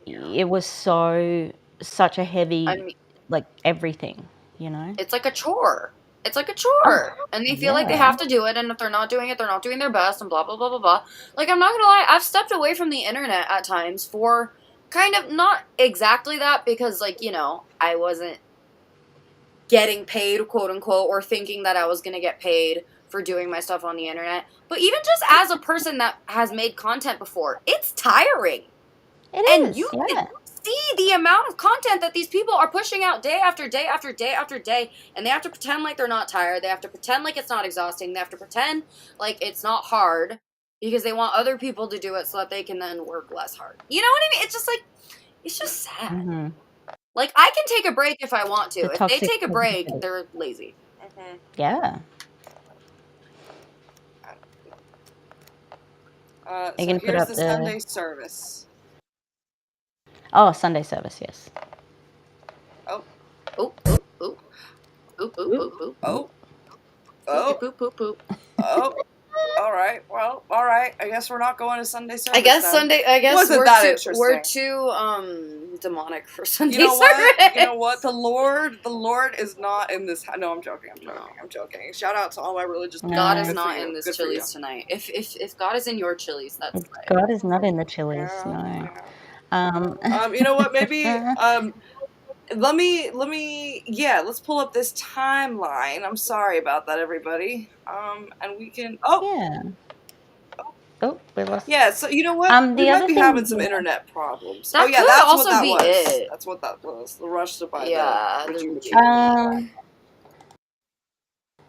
it was such a heavy, like everything. You know? It's like a chore. It's like a chore. And they feel like they have to do it, and if they're not doing it, they're not doing their best, and blah, blah, blah, blah, blah. Like, I'm not gonna lie, I've stepped away from the internet at times for kind of not exactly that, because, like, you know, I wasn't getting paid, quote unquote, or thinking that I was gonna get paid for doing my stuff on the internet. But even just as a person that has made content before, it's tiring. It is, you can see the amount of content that these people are pushing out day after day after day after day, and they have to pretend like they're not tired, they have to pretend like it's not exhausting, they have to pretend like it's not hard, because they want other people to do it so that they can then work less hard. You know what I mean? It's just like, it's just sad. Mm-hmm. Like, I can take a break if I want to. If they take a break, they're lazy. Mm-hmm. Yeah. So here's the Sunday service. Oh, Sunday service, yes. Oh. Oh. Oh. Oh. Oh. Oh. Oh. Oh. Poop, poop, poop. Oh. All right. Well, all right. I guess we're not going to Sunday service. I guess then. we're too demonic for Sunday service. You know what? The Lord is not in this. No, I'm joking. I'm joking. Shout out to all my religious people. God is not in this Chili's tonight. If God is in your Chili's, that's right. God is not in the Chili's. No. You know what? Maybe let me, yeah, let's pull up this timeline. I'm sorry about that, everybody. And we can, Yeah. Oh, we lost. yeah, so you know what? The We other might be thing having some here- internet problems. That Oh yeah, could that's also what that be was. it. That's what that was. The rush to buy Yeah, the the rejuvenate.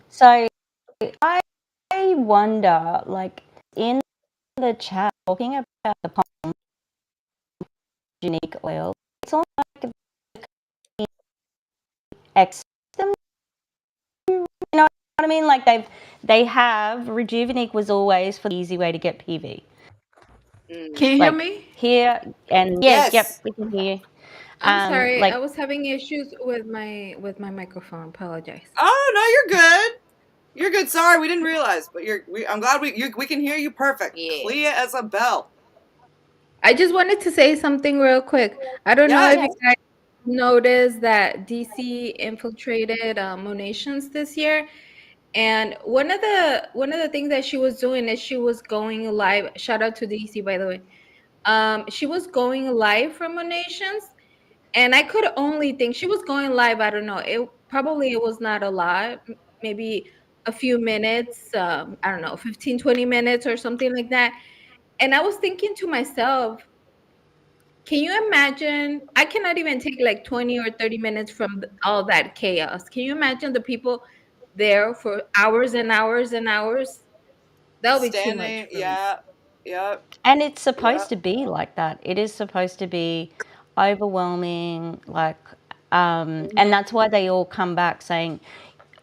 So I wonder, like, in the chat, talking about the palm unique oil, it's all like them. You know what I mean? Like they have Rejuvenate was always for the easy way to get PV. Can you hear me? Here and Yes. yep, we can hear you. I'm sorry, like I was having issues with my microphone. Apologize. Oh no, you're good. You're good. Sorry, we didn't realize, but I'm glad we can hear you perfect, clear as a bell. I just wanted to say something real quick. I don't know if you guys noticed that DC infiltrated Monations this year, and one of the things that she was doing is she was going live. Shout out to DC, by the way. She was going live from Monations, and I could only think she was going live. I don't know. It was not a lot, maybe a few minutes. I don't know, 15, 20 minutes or something like that. And I was thinking to myself, can you imagine? I cannot even take like 20 or 30 minutes from all that chaos. Can you imagine the people there for hours and hours and hours? That would be too much for me. Yep. And it's supposed to be like that. It is supposed to be overwhelming, like, and that's why they all come back saying,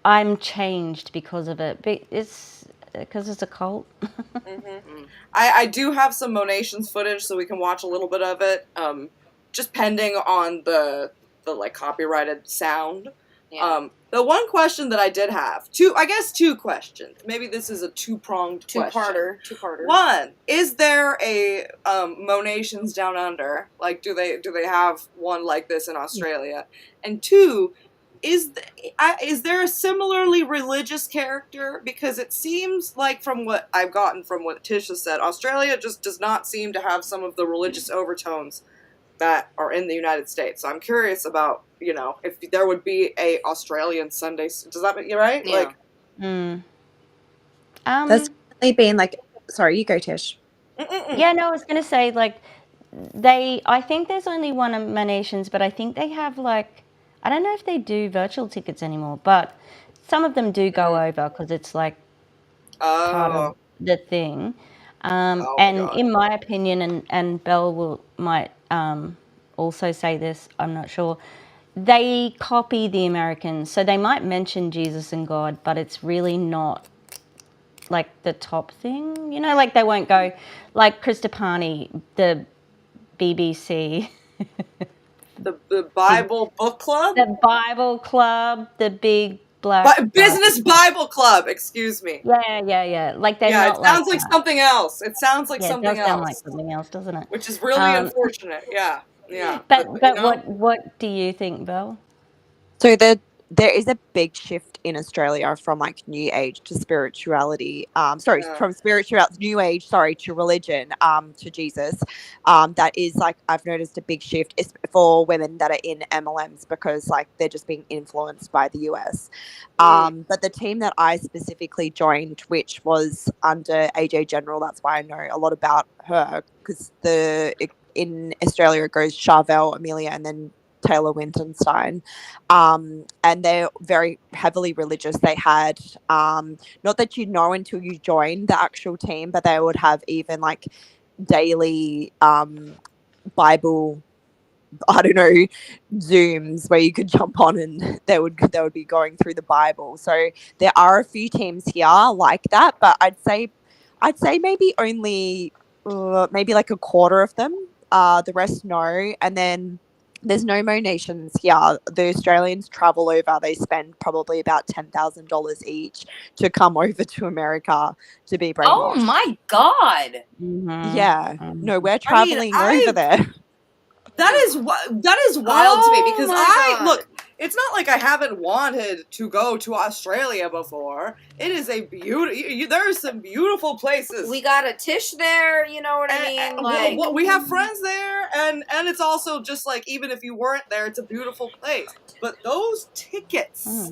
"I'm changed because of it." But it's because it's a cult. I do have some Monations footage, so we can watch a little bit of it. Just pending on the like copyrighted sound. Yeah. The one question that I did have, two questions. Maybe this is a two-pronged question. Two-parter. One, is there a Monations Down Under? Like, do they have one like this in Australia? And two, is there a similarly religious character? Because it seems like, from what I've gotten from what Tisha said, Australia just does not seem to have some of the religious overtones that are in the United States. So I'm curious about, if there would be a Australian Sunday. Does that make you right? Yeah. Like, That's really been like. Sorry, you go, Tish. Yeah, no, I was gonna say, like, I think there's only one Monations, but I think they have, like, I don't know if they do virtual tickets anymore, but some of them do go over because it's like part of the thing. And in my opinion, and Belle might also say this, I'm not sure, they copy the Americans. So they might mention Jesus and God, but it's really not like the top thing, like they won't go like Christopani, the BBC. the Bible Book Club? The Bible Club, the big black Business Bible Club, excuse me. Yeah. Like they're not. It sounds like something else. It sounds like something else. It does sound like something else, doesn't it? Which is really unfortunate. Yeah. But what do you think, Belle? So there is a big shift in Australia from like New Age to spirituality. From New Age, to religion, to Jesus. That is like, I've noticed a big shift for women that are in MLMs because like they're just being influenced by the US. But the team that I specifically joined, which was under AJ General, that's why I know a lot about her, because in Australia it goes Charvel, Amelia, and then Taylor Wintonstein, and they're very heavily religious. They had not that you'd know until you joined the actual team, but they would have even like daily Bible, I don't know, Zooms where you could jump on and they would be going through the Bible. So there are a few teams here like that, but I'd say maybe only maybe like a quarter of them. The rest no, and then there's no Monations here. The Australians travel over. They spend probably about $10,000 each to come over to America to be brainwashed. Oh my God! Yeah, no, we're traveling over there. That is wild to me because look, it's not like I haven't wanted to go to Australia before. It is a beautiful. There's some beautiful places. We got a Tish there, you know what I mean? Like, we have friends there, and it's also just like, even if you weren't there, it's a beautiful place. But those tickets,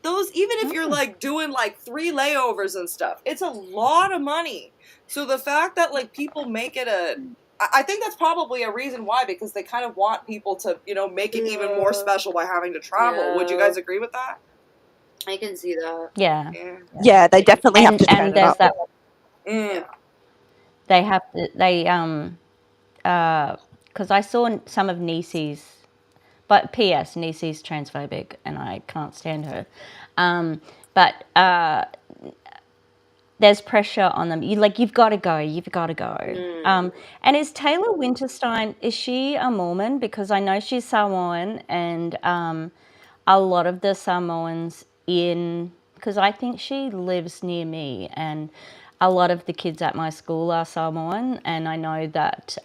those, even if you're like doing like 3 layovers and stuff, it's a lot of money. So the fact that like people make it I think that's probably a reason why, because they kind of want people to, you know, make it even more special by having to travel. Yeah. Would you guys agree with that? I can see that. Yeah. Yeah, they definitely have to turn And it there's up. that. Yeah. They have to. They because I saw some of Nisi's, but P.S. Nisi's transphobic, and I can't stand her. But there's pressure on them. You've got to go. You've got to go. And is Taylor Winterstein, is she a Mormon? Because I know she's Samoan, and a lot of the Samoans because I think she lives near me, and a lot of the kids at my school are Samoan, and I know that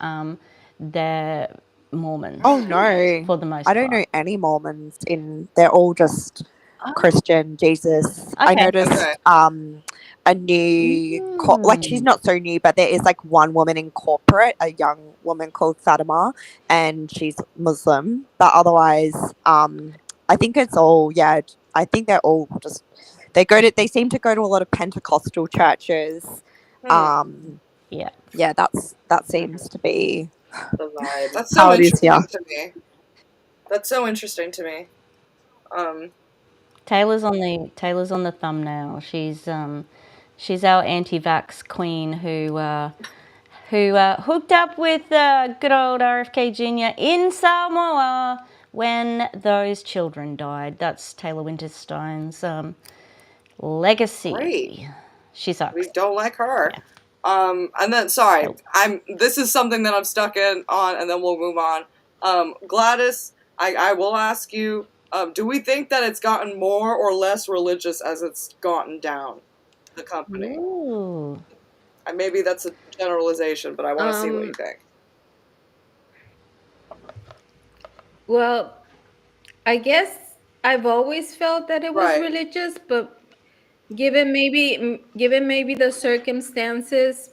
they're Mormons. Oh no, for the most I don't part. know any Mormons. They're all just Christian, Jesus. I Okay. noticed a new like, she's not so new, but there is like one woman in corporate, a young woman called Fatima, and she's Muslim. But otherwise, I think it's all, yeah, I think they're all just, they seem to go to a lot of Pentecostal churches. Yeah. Yeah, that seems to be The vibe. That's how so it is here. interesting to me. That's so interesting to me. Taylor's on the thumbnail. She's our anti-vax queen who hooked up with good old RFK Jr. in Samoa when those children died. That's Taylor Winterstein's legacy. Great. She sucks. We don't like her. Yeah. And then, sorry, this is something that I'm stuck on, and then we'll move on. Gladys, I will ask you, do we think that it's gotten more or less religious as it's gotten down the company? Ooh. And maybe that's a generalization, but I want to see what you think. Well, I guess I've always felt that it was religious, but given maybe the circumstances,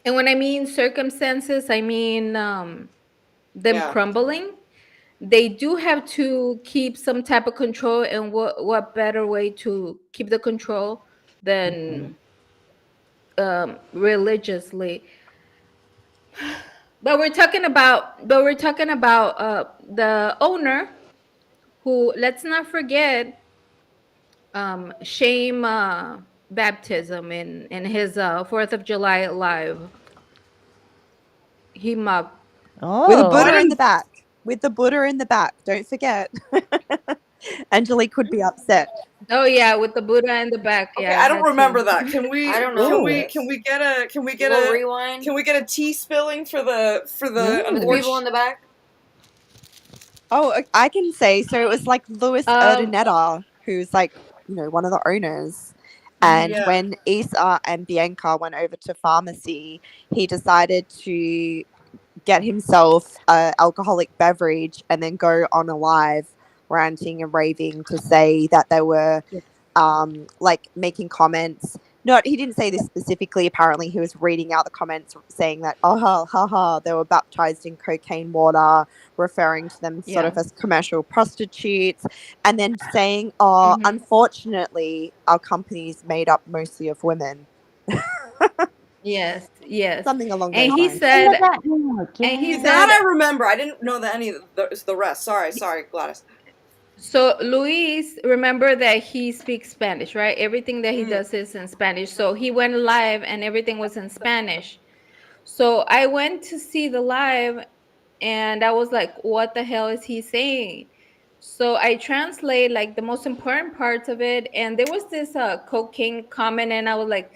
and when I mean circumstances, I mean them crumbling. They do have to keep some type of control, and what better way to keep the control than religiously. But we're talking about the owner, who, let's not forget, shame baptism in his 4th of July live. He mocked with a Buddha in the back. With the Buddha in the back, don't forget. Angelique would be upset. Oh yeah, with the Buddha in the back. Okay, Yeah, I don't remember that. Can we? I don't know. Can we get a rewind? Can we get a tea spilling for the people in the back? Oh, I can say. So it was like Louis Urdaneta, who's like, one of the owners. And when Isa and Bianca went over to pharmacy, he decided to get himself an alcoholic beverage and then go on a live ranting and raving to say that they were like making comments. No, he didn't say this specifically. Apparently he was reading out the comments saying that, they were baptized in cocaine water, referring to them sort of as commercial prostitutes, and then saying, unfortunately our company's made up mostly of women. Yes. Something along and those he lines. said, that I remember. I didn't know that any of the rest. Sorry, Gladys. So Luis, remember that he speaks Spanish, right? Everything that he does is in Spanish. So he went live and everything was in Spanish. So I went to see the live and I was like, what the hell is he saying? So I translate like the most important parts of it. And there was this cocaine comment and I was like,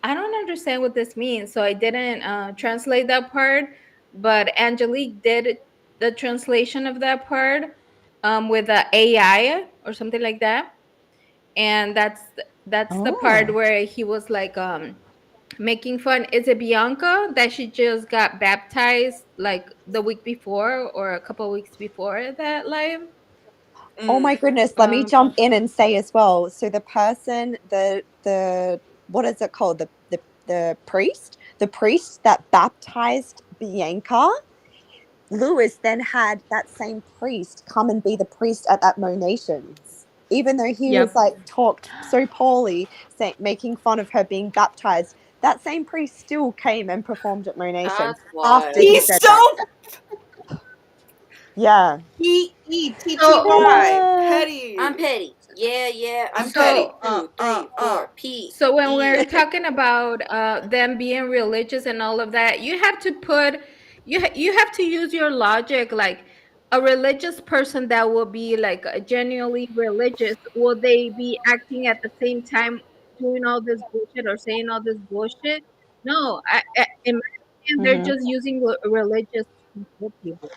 I don't understand what this means. So I didn't translate that part, but Angelique did the translation of that part with the AI or something like that. And that's the part where he was like making fun. Is it Bianca that she just got baptized like the week before or a couple of weeks before that live? Oh my goodness, let me jump in and say as well. So the person, the what is it called? The priest? The priest that baptized Bianca, Lewis then had that same priest come and be the priest at that Monations. Even though he was like talked so poorly, making fun of her being baptized, that same priest still came and performed at Monations That's after wild. he He's said so that. Yeah. P-E-T-T-Y. Petty. I'm petty. Yeah. I'm So, petty. 2, 3, 4. P. So when E. we're talking about them being religious and all of that, you have to put you have to use your logic. Like a religious person that will be like genuinely religious, will they be acting at the same time doing all this bullshit or saying all this bullshit? No, in my opinion, they're Mm-hmm. just using religious to control people.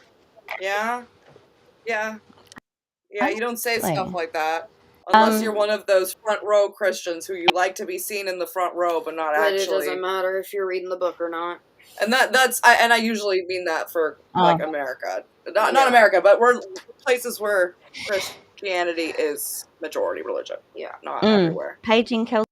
Yeah. You don't say stuff Absolutely. like that unless you're one of those front row Christians who you like to be seen in the front row, but not But actually. it doesn't matter if you're reading the book or not. And I usually mean that for like America, not America, but we're places where Christianity is majority religion. Yeah, not everywhere. Paging Kelsey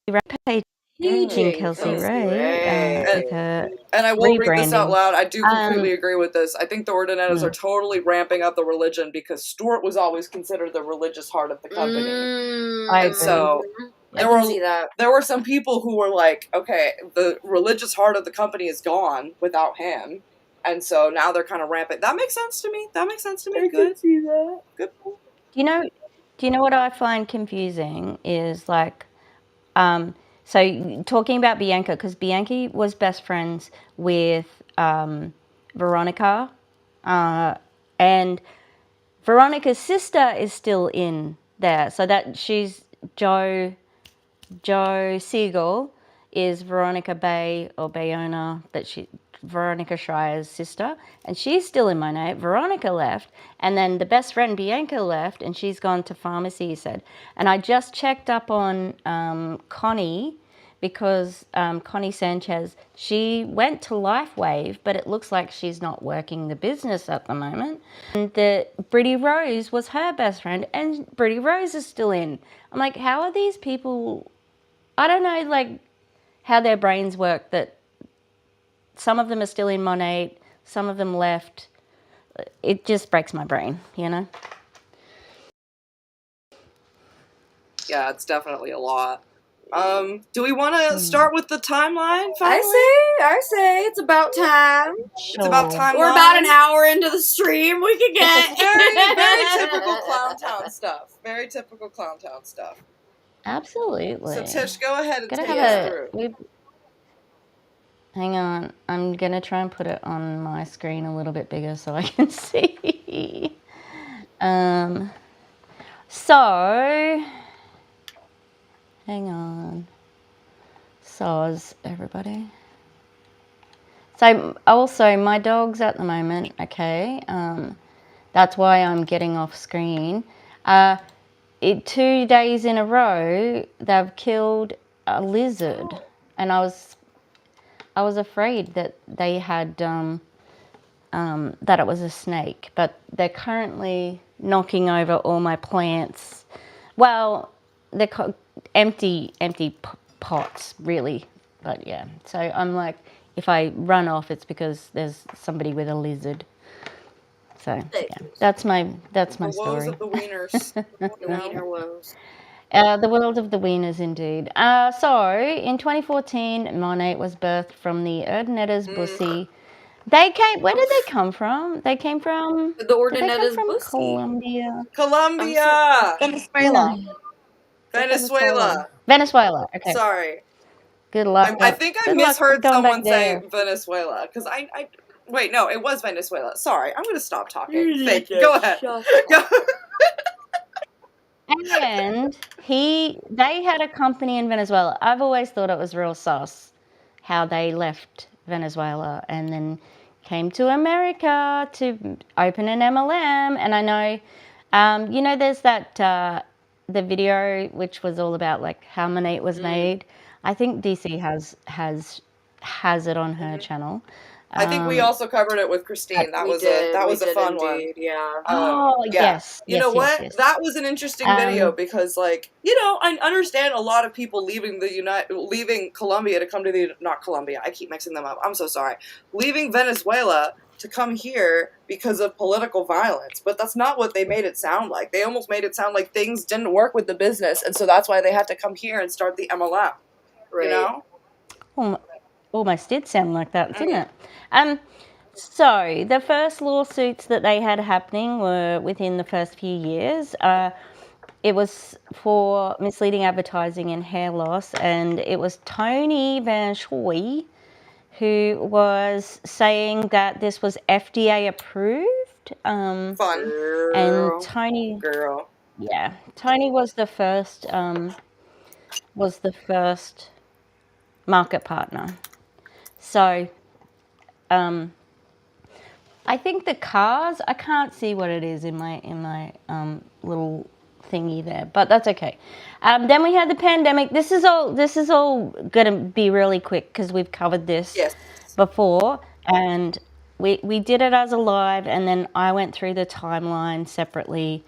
Ray. Paging Kelsey Ray. With her And I will read this out rebranding. loud. I do completely agree with this. I think the Ordinettas are totally ramping up the religion because Stuart was always considered the religious heart of the company. I And so there were some people who were like, okay, the religious heart of the company is gone without him. And so now they're kind of rampant. That makes sense to me. I Good. can see that. Good. Do you know what I find confusing is like, so talking about Bianca, because Bianca was best friends with Veronica, and Veronica's sister is still in there. So that she's Joe Siegel is Veronica Bay or Bayona, Veronica Schreier's sister, and she's still in Monat. Veronica left, and then the best friend Bianca left, and she's gone to pharmacy, he said. And I just checked up on Connie, because Connie Sanchez, she went to LifeWave, but it looks like she's not working the business at the moment. And the Britty Rose was her best friend, and Britty Rose is still in. I'm like, how are these people? I don't know, like, how their brains work, that some of them are still in Monat, some of them left. It just breaks my brain, you know? Yeah, it's definitely a lot. Do we want to start with the timeline finally? I say it's about time. It's about time. We're about an hour into the stream. We could get very typical Clowntown stuff. Very typical Clowntown stuff. Absolutely. So Tish, go ahead and take us through. Hang on, I'm gonna try and put it on my screen a little bit bigger so I can see. So, hang on. Soz, everybody. So also my dog's at the moment, okay? That's why I'm getting off screen. 2 days in a row, they've killed a lizard, and I was afraid that they had that it was a snake, but they're currently knocking over all my plants. Well, they're empty pots, really. But yeah, so I'm like, if I run off, it's because there's somebody with a lizard. So yeah, that's my story. The woes of the wieners. The wiener woes. The world of the wieners, indeed. So in 2014, Monat was birthed from the Ordinettas bussy. They came. Where did they come from? They came from the Ordinettas bussy. Colombia. Venezuela. Okay. Sorry. Good luck. I think I misheard someone say Venezuela, because I wait, no, it was Venezuela. Sorry, I'm going to stop talking. Go ahead. And they had a company in Venezuela. I've always thought it was real sus how they left Venezuela and then came to America to open an MLM. And I know, there's that the video which was all about like how Monat was made. I think DC has it on her channel. I think we also covered it with Christine. That was a fun one. Yeah. Yes. You know what? Yes. That was an interesting video because, like, you know, I understand a lot of people leaving Colombia to come to not Colombia. I keep mixing them up. I'm so sorry. Leaving Venezuela to come here because of political violence, but that's not what they made it sound like. They almost made it sound like things didn't work with the business, and so that's why they had to come here and start the MLM. Right. You know? Almost did sound like that, didn't it? So the first lawsuits that they had happening were within the first few years. It was for misleading advertising and hair loss, and it was Tony Van Schoy who was saying that this was FDA approved. Fun. And Tony, yeah, Tony was the first market partner. So, I think the cars, I can't see what it is in my little thingy there, but that's okay. Then we had the pandemic. This is all going to be really quick because we've covered this before, and we did it as a live, and then I went through the timeline separately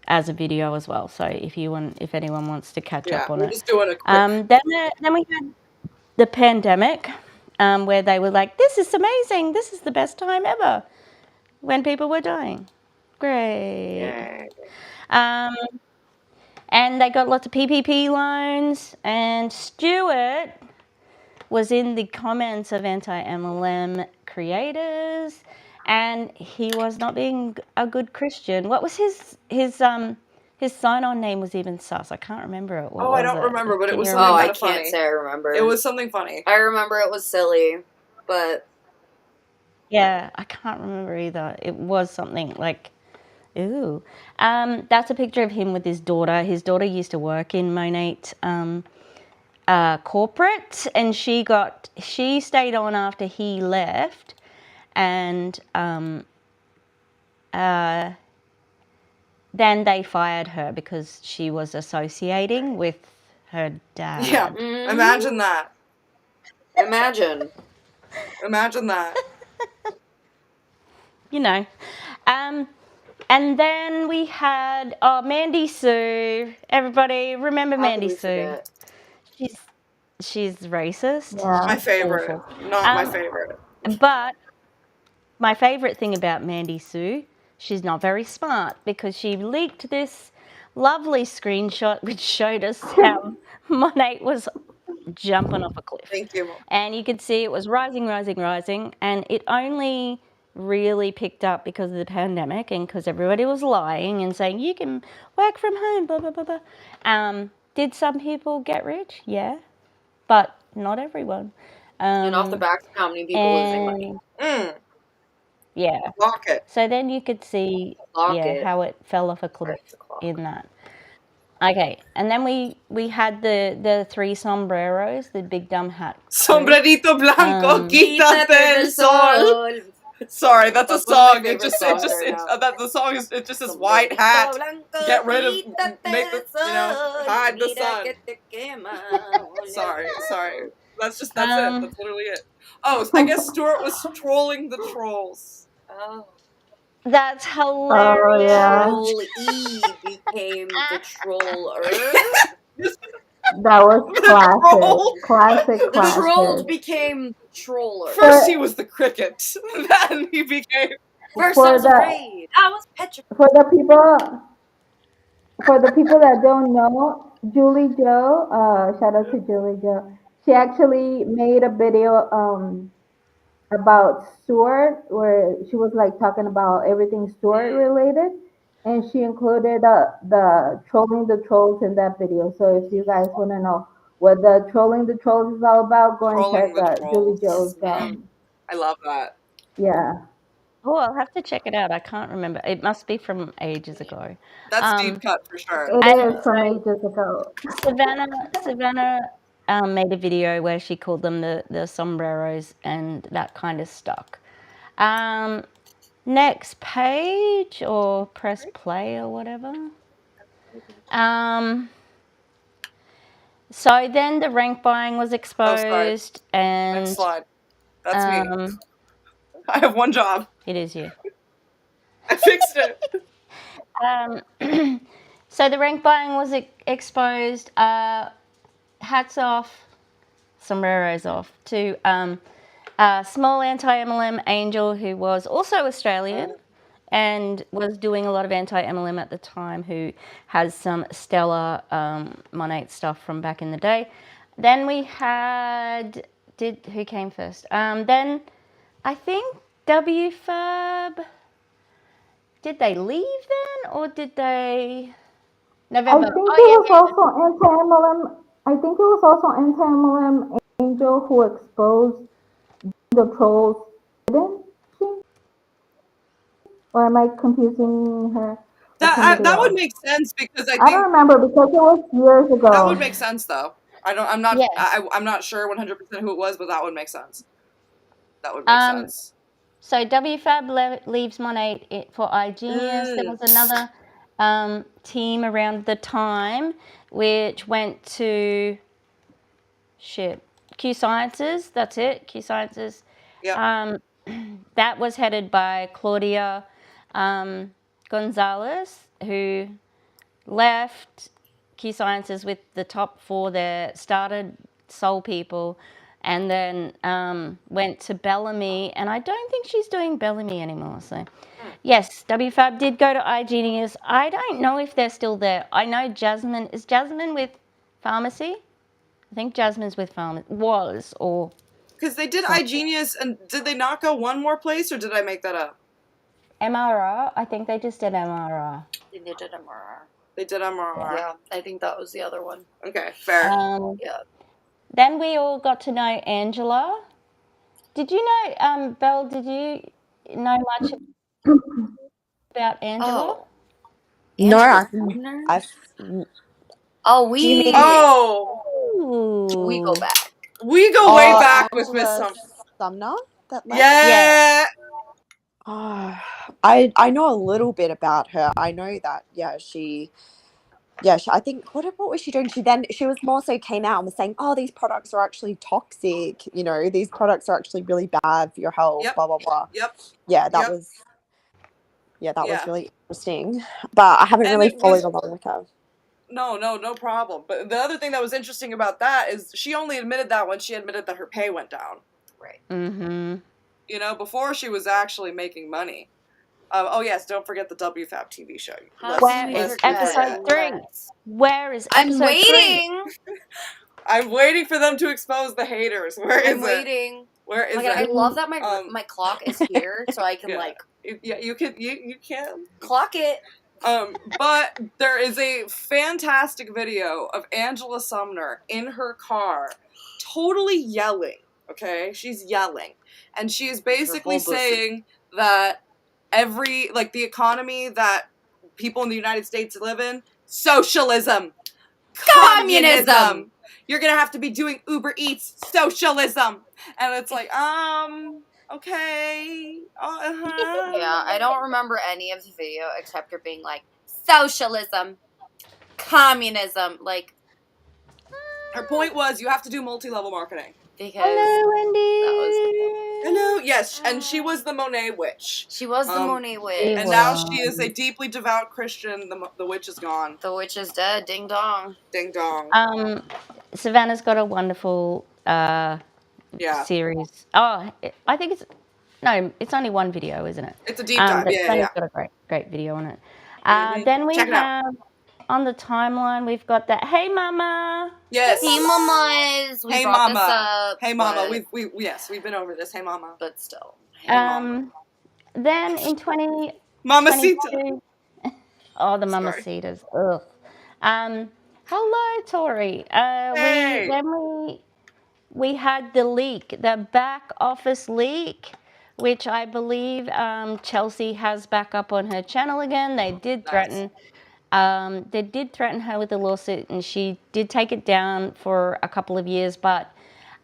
as a video as well. So if anyone wants to catch up on it, just doing a quick. Then we had the pandemic, where they were like, "This is amazing. This is the best time ever." When people were dying. Great. And they got lots of PPP loans, and Stuart was in the comments of anti-MLM creators, and he was not being a good Christian. What was his sign-on name was even sus. I can't remember it. I don't remember, but it was something I funny. can't say I remember. It was something funny. I remember it was silly, but... Yeah, I can't remember either. It was something like, ooh. That's a picture of him with his daughter. His daughter used to work in Monat corporate, and she stayed on after he left, and then they fired her because she was associating with her dad. Yeah, imagine that. Imagine that. You know. And then we had Mandy Sue. Everybody remember Mandy Sue? She's racist. Yeah. My favorite. Awful. Not my favorite. But my favorite thing about Mandy Sue, she's not very smart because she leaked this lovely screenshot which showed us how Monat was jumping off a cliff. Thank you. And you could see it was rising, and it only really picked up because of the pandemic and because everybody was lying and saying you can work from home, blah blah blah blah. Did some people get rich? Yeah, but not everyone. And off the back of how many people losing money. Yeah. Rocket. So then you could see how it fell off a cliff in that. Okay, and then we had the three sombreros, the big dumb hat. Sombrerito blanco, quítate del sol. Sorry, that's a song. The song is just this white hat. Get rid of, hide the sun. Sorry. That's it. That's literally it. Oh, I guess Stuart was trolling the trolls. Oh. That's hilarious. Troll E became the troller. That was classic. The trolls became troller. First he was the cricket, then he became... First I was afraid. I was petrified. For the people that don't know, Julie Joe, shout out to Julie Joe, she actually made a video about Stuart where she was like talking about everything Stuart related, and she included the trolling the trolls in that video. So if you guys want to know what the trolling the trolls is all about, go and check Julie Joe's I love that. Yeah. Oh, I'll have to check it out. I can't remember. It must be from ages ago. That's deep cut for sure. It is from ages ago. Savannah made a video where she called them the sombreros, and that kind of stuck. Next page, or press play or whatever. So then the rank buying was exposed, and next slide. That's me. I have one job. It is you. I fixed it. So the rank buying was exposed. Hats off, sombreros off to a small anti-MLM angel who was also Australian and was doing a lot of anti-MLM at the time, who has some stellar Monat stuff from back in the day. Then we had, who came first? Then I think WFAB, did they leave then or did they? November. I think it was also anti-MLM. I think it was also anti-MLM angel who exposed the trolls, didn't she? Or am I confusing her? That would make sense because I don't think remember because it was years ago. that would make sense though. I'm not Yes. I'm not sure 100% who it was, but that would make sense. That would make sense. So WFAB leaves Monat for iGenius. There was another team around the time which went to Q Sciences. That's it, Q Sciences. Yep. That was headed by Claudia Gonzalez, who left Q Sciences with the top 4 there, started Soul People, and then went to Bellamy, and I don't think she's doing Bellamy anymore. So, yes, WFAB did go to iGenius. I don't know if they're still there. I know Jasmine. Is Jasmine with Pharmacy? I think Jasmine's with Pharmacy. Was, or... Because they did iGenius, and did they not go one more place, or did I make that up? MRR? I think they just did MRR. I think they did MRR. They did MRR. Yeah, I think that was the other one. Okay, fair. Yeah. Then we all got to know Angela. Did you know, Belle, did you know much about Angela? No, we go back. We go way back with Miss Sumner. That left? Yeah. I know a little bit about her. I know that she I think what was she doing? She was more so came out and was saying, oh, these products are actually toxic. You know, these products are actually really bad for your health. Yep. Blah blah blah. Yep. Yeah, that was really interesting. But I haven't really followed along with her. No problem. But the other thing that was interesting about that is she only admitted that when she admitted that her pay went down. Right. Mm-hmm. You know, before she was actually making money. Oh yes, don't forget the WFAB TV show. Where is episode 3? Where is episode 3? I'm waiting. I'm waiting for them to expose the haters. Where is it? I'm waiting. Where is it? I love that my clock is here, so I can you can clock it. But there is a fantastic video of Angela Sumner in her car, totally yelling. Okay, she's yelling, and she is basically saying that the economy that people in the United States live in, socialism, communism. You're gonna have to be doing Uber Eats, socialism, and it's like, okay, Yeah, I don't remember any of the video except her being like, socialism, communism, like. Her point was you have to do multi-level marketing. Because hello, Wendy. That was hello, yes, and she was the Monet witch. She was the Monet witch. And now she is a deeply devout Christian. The witch is gone. The witch is dead. Ding dong. Ding dong. Savannah's got a wonderful series. Oh, I think it's only one video, isn't it? It's a deep dive. Savannah's got a great video on it. Then we have on the timeline, we've got that. Hey, Mama. Yes. Hey, Mamas. We brought this up. Hey, Mama. We've been over this. Hey, Mama. But still. Hey, Mama. Then in 20. Mamacita. Oh, the Mamacitas. Ugh. Hello, Tori. Hey. We had the leak, the back office leak, which I believe Chelsea has back up on her channel again. They did threaten. They did threaten her with a lawsuit, and she did take it down for a couple of years. But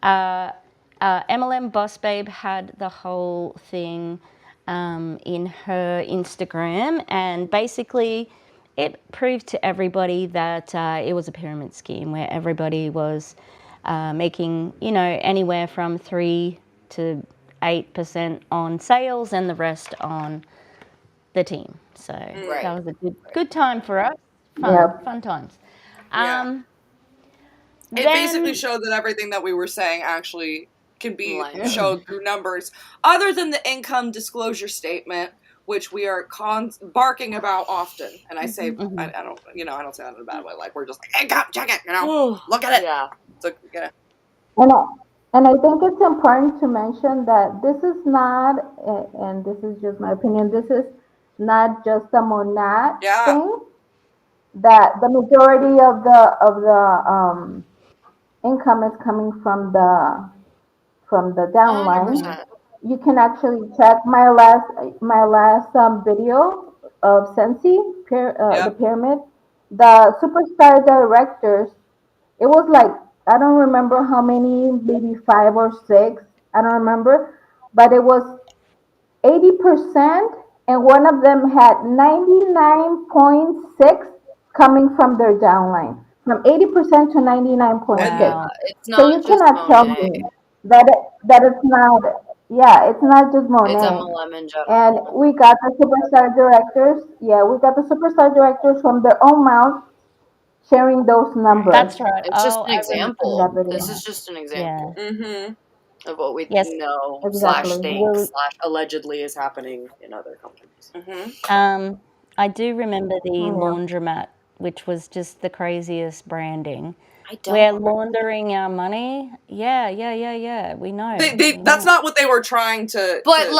MLM Boss Babe had the whole thing in her Instagram, and basically it proved to everybody that it was a pyramid scheme where everybody was making, anywhere from $3,000 to 8% on sales and the rest on the team. So that was a good time for us. Fun times. It basically showed that everything that we were saying actually can be showed through numbers, other than the income disclosure statement, which we are barking about often. And I say, I don't, I don't say that in a bad way. Like, we're just like, hey, come check it, look at it. Yeah. So, yeah. And I think it's important to mention that this is not, and this is just my opinion, this is not just a Monat thing. That the majority of the income is coming from the downline. 100%. You can actually check my last video of Sensi, the pyramid. The superstar directors, it was like, I don't remember how many, maybe 5 or 6, I don't remember, but it was 80%, and one of them had 99.6 coming from their downline, from 80% to 99.6. Wow. It's So not you just cannot tell Monet. me that it's not, it's not just Monet. It's MLM in general. And we got the superstar directors, from their own mouth sharing those numbers. That's right. It's just an in example. that video. This is just an example of what we Yes. know Exactly. / think / allegedly is happening in other companies. I do remember the laundromat, which was just the craziest branding. We're laundering our money. Yeah. We know. That's not what they were trying to. But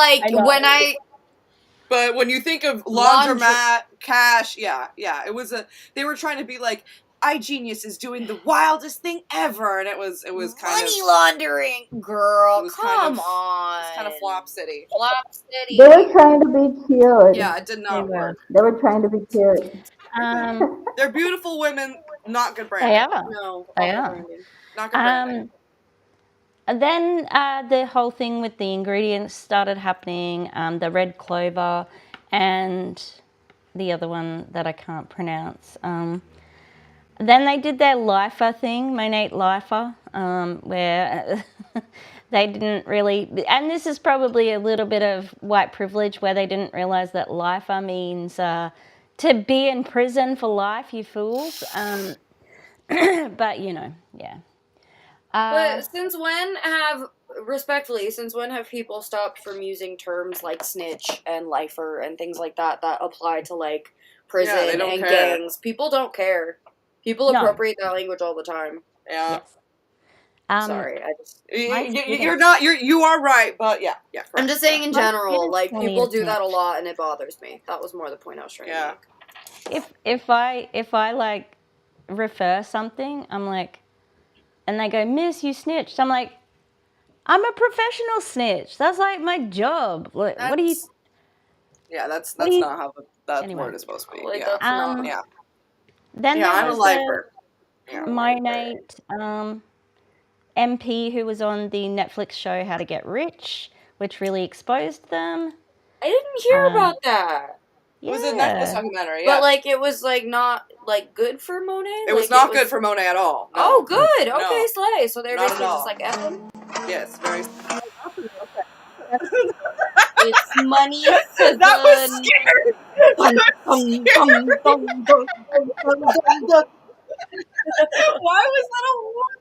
But when you think of laundromat, cash, it was they were trying to be like, iGenius is doing the wildest thing ever, and it was kind money of laundering, girl. Come on, it's kind of Flop City. Flop City. They were trying to be cute. Yeah, it did not work. They were trying to be cute. They're beautiful women, not good branding. They are. No, They are. Not good branding. Then the whole thing with the ingredients started happening, the red clover and the other one that I can't pronounce. Then they did their LIFA thing, Monat LIFA, where they didn't really, and this is probably a little bit of white privilege, where they didn't realize that LIFA means to be in prison for life, you fools. But, but since when have people stopped from using terms like snitch and lifer and things like that apply to like prison and gangs? People don't care. People appropriate that language all the time. Yeah. Yes. Sorry, I just you are right, but yeah. Correct. I'm just saying in general, like people do that a lot, and it bothers me. That was more the point I was trying to make. If I like refer something, I'm like, and they go, "Miss, you snitched." I'm like, I'm a professional snitch. That's like my job. What do you? Yeah, that's not how that word is supposed to be. Like, yeah. That's not. Yeah. Then there I'm a was lifer. Monat MP who was on the Netflix show How to Get Rich, which really exposed them. I didn't hear about that. It was a Netflix documentary, But like it was like not like good for Monet. It was not good for Monet at all. No. Oh, good. No. Okay, slay. So they're Not basically at all. just like effing. Yes, very. It's money. That was scary. Why was that a horror?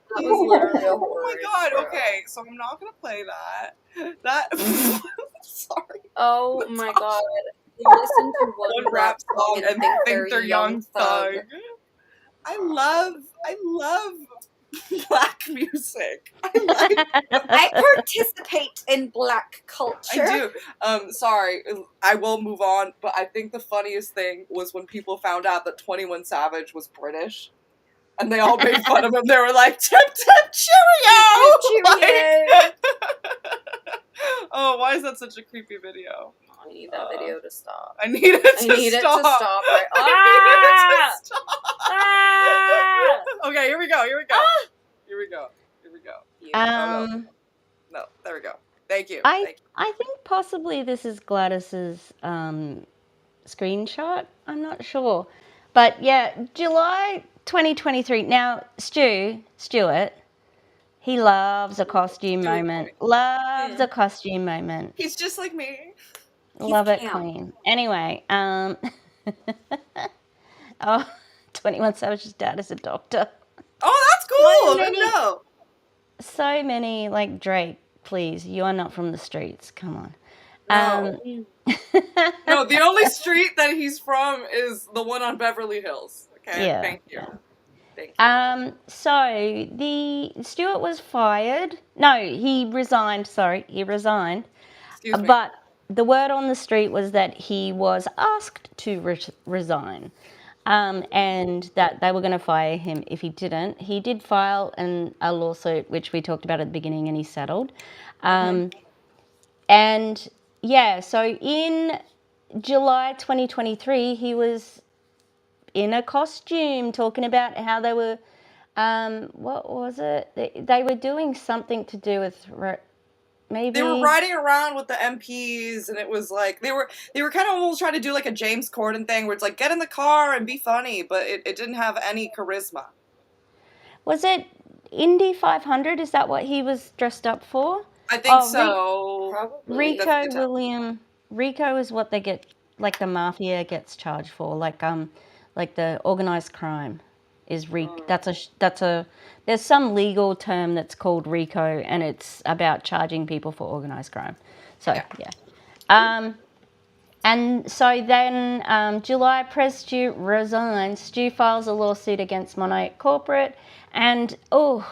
That was literally a horror. Oh my god, okay, so I'm not gonna play that. Sorry. Oh my god. You listen to one rap song and think they're young thug. I love black music. I participate in black culture. I do. Sorry, I will move on, but I think the funniest thing was when people found out that 21 Savage was British. And they all made fun of him. They were like, tip, tip, cheerio! Cheerio! Oh, why is that such a creepy video? I need that video to stop. I need it to stop. Right? I need it to stop. Okay, here we go. Here we go. No, there we go. Thank you. I think possibly this is Gladys's screenshot. I'm not sure. But yeah, July 2023. Now, Stuart, He loves a costume moment. Loves a costume moment. He's just like me. Love it, Queen. Anyway, oh, 21 Savage's dad is a doctor. Oh, that's cool. I didn't know. So many, like, Drake, please, you are not from the streets. Come on. No. No, the only street that he's from is the one on Beverly Hills. Okay, Yeah. Thank you. So Stewart was fired. No, he resigned. Sorry, he resigned. Excuse me. But the word on the street was that he was asked to resign, and that they were going to fire him if he didn't. He did file a lawsuit, which we talked about at the beginning, and he settled. And yeah, so in July 2023, he was in a costume talking about how they were, what was it? They were doing something to do with maybe... They were riding around with the MPs, and it was like, they were kind of almost trying to do like a James Corden thing, where it's like, get in the car and be funny, but it didn't have any charisma. Was it Indy 500? Is that what he was dressed up for? I think so. Probably. Rico is what they get, like the mafia gets charged for, like the organized crime is RICO. There's some legal term that's called RICO, and it's about charging people for organized crime. So yeah. And so then July, Pres Stu resigns. Stu files a lawsuit against Monat Corporate, and the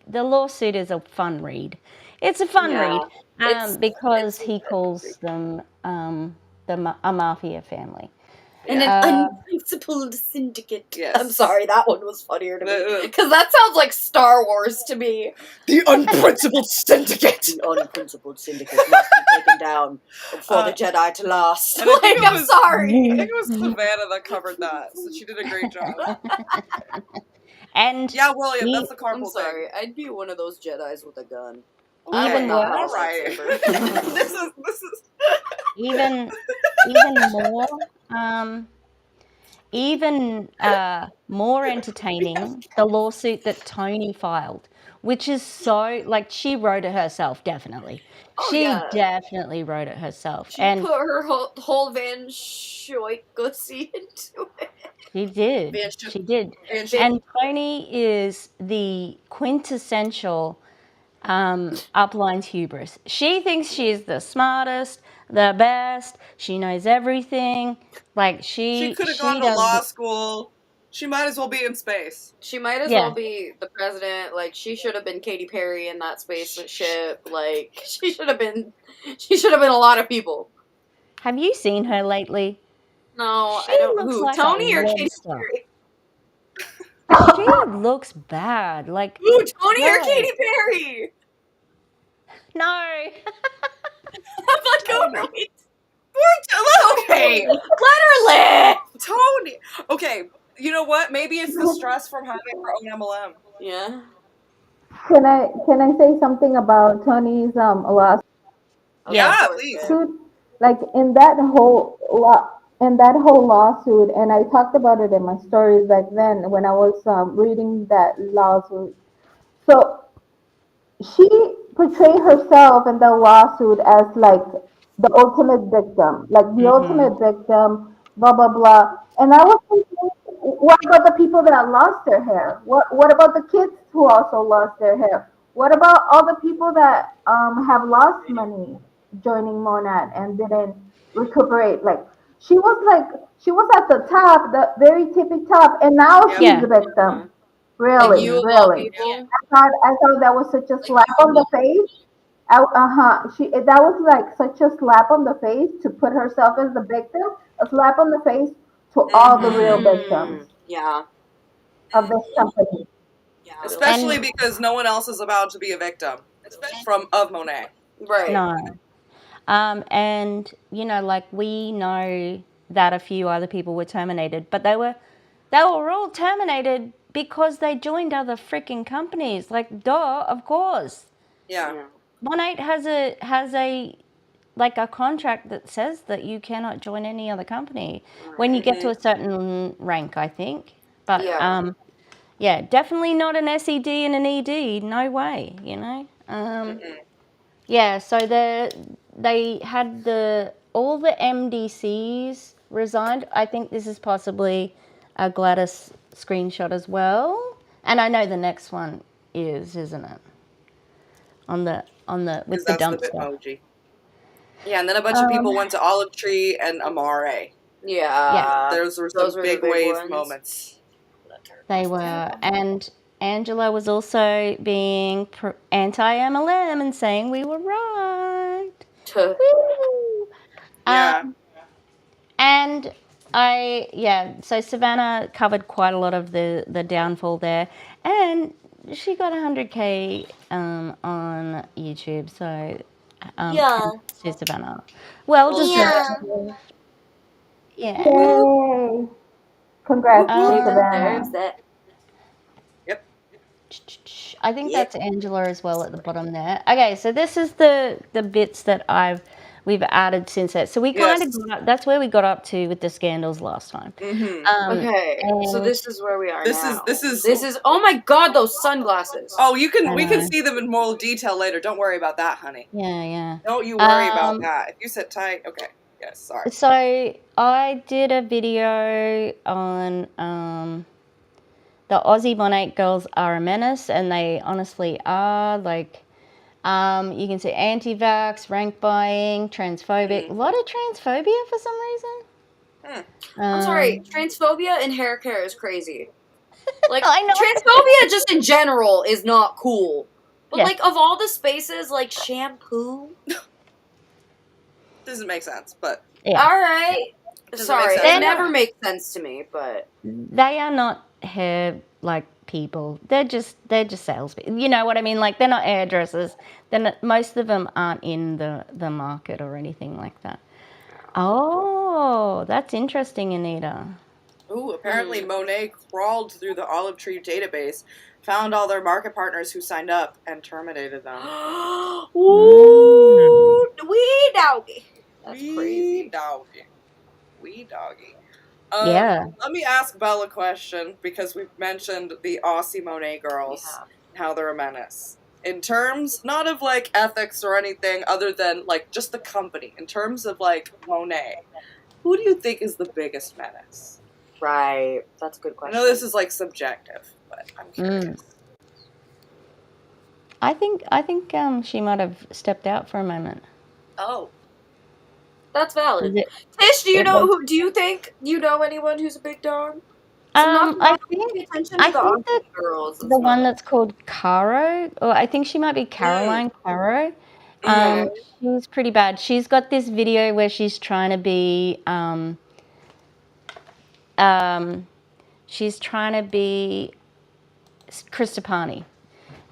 lawsuit is a fun read. It's a fun read because he calls them a mafia family. And an unprincipled syndicate. Yes. I'm sorry, that one was funnier to me. Because that sounds like Star Wars to me. The unprincipled syndicate! The unprincipled syndicate must be taken down for the Jedi to last. Like, I'm sorry. I think it was Savannah that covered that, so she did a great job. And yeah, William, that's the carpool I'm sorry, I'd be one of those Jedis with a gun. Even all right. this is even more entertaining, the lawsuit that Tony filed, which is so, like, she wrote it herself, definitely. She definitely wrote it herself. She put her whole Van Shoik gussy into it. She did. She did. And Tony is the quintessential uplines hubris. She thinks she's the smartest, the best. She knows everything. Like she could have gone to law school. She might as well be in space. She might as well be the president. Like, she should have been Katy Perry in that spaceship. Like, she should have been a lot of people. Have you seen her lately? No, I don't. Who? Like Tony or Katy Perry? She looks bad. Like, ooh, Tony or Katy Perry? No. I'm like, okay, let her live. Tony. Okay, you know what? Maybe it's the stress from having her own MLM. Yeah. Can I say something about Tony's lawsuit? Yeah, please. Like in that whole lawsuit, and I talked about it in my stories back then when I was reading that lawsuit. So she portrayed herself in the lawsuit as like the ultimate victim, ultimate victim, blah blah blah. And I was thinking, what about the people that lost their hair? What about the kids who also lost their hair? What about all the people that have lost money joining Monat and didn't recuperate? Like she was at the top, the very tippy top, and now she's the victim. Really, really. I thought that was such a slap on the face. That was like such a slap on the face to put herself as the victim. A slap on the face to all the real victims. Yeah. Of this company. Yeah. Especially because no one else is about to be a victim of Monat. Right. No. And you know, like we know that a few other people were terminated, but they were all terminated because they joined other freaking companies. Like, duh, of course. Yeah. Monat has a contract that says that you cannot join any other company when you get to a certain rank, I think. But yeah, definitely not an SED and an ED. No way, you know. Yeah, so they had all the MDCs resigned. I think this is possibly a Gladys screenshot as well, and I know the next one isn't it? On the with the That's the dumpster. Bitmoji. Yeah, and then a bunch of people went to Olive Tree and Amare. Yeah. Those were Those some were the big big wave ones. moments. They were, and Angela was also being anti-MLM and saying we were right. Woo! Yeah. And so Savannah covered quite a lot of the downfall there, and she got 100K on YouTube. So congrats to Savannah. Well deserved. Yeah. Yay! Congrats to Savannah. Yep. I think that's Angela as well at the bottom there. Okay, so this is the bits that we've added since that. So we kind of that's where we got up to with the scandals last time. Okay, so this is where we are now. This is oh my god, those sunglasses. Oh, we can see them in more detail later. Don't worry about that, honey. Yeah. Don't you worry about that. If you sit tight, okay. Yes, sorry. So I did a video on the Aussie Monat girls are a menace, and they honestly are. Like, you can see anti-vax, rank buying, transphobic. A lot of transphobia for some reason. I'm sorry, transphobia in hair care is crazy. Like, I know. transphobia just in general is not cool. But like, of all the spaces, like shampoo. Doesn't make sense, but alright. Sorry, it never makes sense to me, but they are not hair like people. They're just salespeople. You know what I mean? Like, they're not hairdressers. Most of them aren't in the market or anything like that. Oh, that's interesting, Anita. Ooh, apparently Monet crawled through the Olive Tree database, found all their market partners who signed up, and terminated them. Ooh, wee doggy. That's crazy. Wee doggy. Let me ask Belle a question, because we've mentioned the Aussie Monet girls, and how they're a menace. In terms, not of like ethics or anything other than like just the company, in terms of like Monet, who do you think is the biggest menace? Right, that's a good question. I know this is like subjective, but I'm curious. I think she might have stepped out for a moment. Oh, that's valid. Tish, do you think you know anyone who's a big dog? I think girls the one that's called Caro, or I think she might be Caroline Caro. She's pretty bad. She's got this video where she's trying to be Christopani.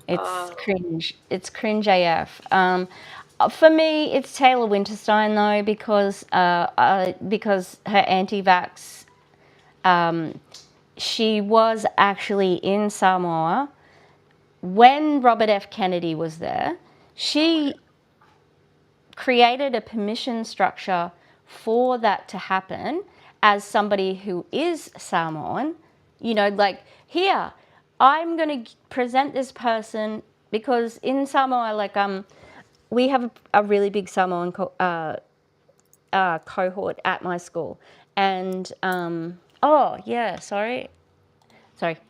It's cringe. It's cringe AF. For me, it's Taylor Winterstein though, because her anti-vax. She was actually in Samoa when Robert F. Kennedy was there. She created a permission structure for that to happen as somebody who is Samoan. You know, like, here, I'm going to present this person, because in Samoa, like, we have a really big Samoan cohort at my school. And, sorry,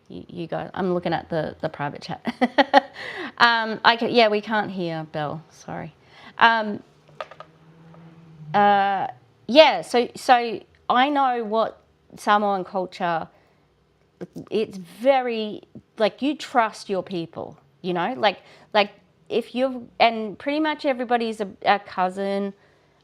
you guys, I'm looking at the private chat. We can't hear Belle, sorry. So I know what Samoan culture, it's very, like, you trust your people, you know, like if and pretty much everybody's a cousin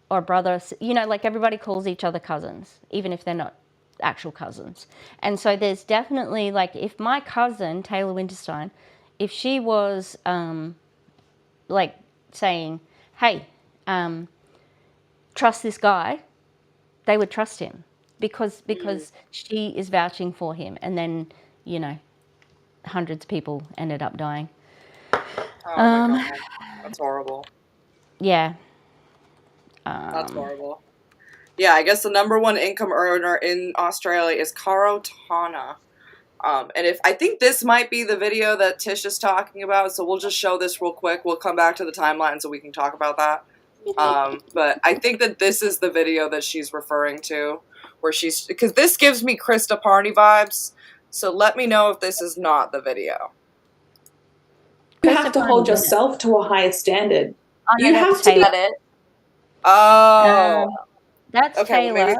or brother, you know, like, everybody calls each other cousins, even if they're not actual cousins. And so there's definitely, like, if my cousin, Taylor Winterstein, if she was, like, saying, hey, trust this guy, they would trust him because she is vouching for him. And then, you know, hundreds of people ended up dying. Oh my God. That's horrible. Yeah. That's horrible. Yeah, I guess the #1 income earner in Australia is Caro Tana. And if I think this might be the video that Tish is talking about, so we'll just show this real quick. We'll come back to the timeline so we can talk about that. But I think that this is the video that she's referring to, where she's, because this gives me Krista Parney vibes. So let me know if this is not the video. You have to hold yourself to a higher standard. Oh, no, You that's have to be. Taylor. Oh, That's okay. Taylor.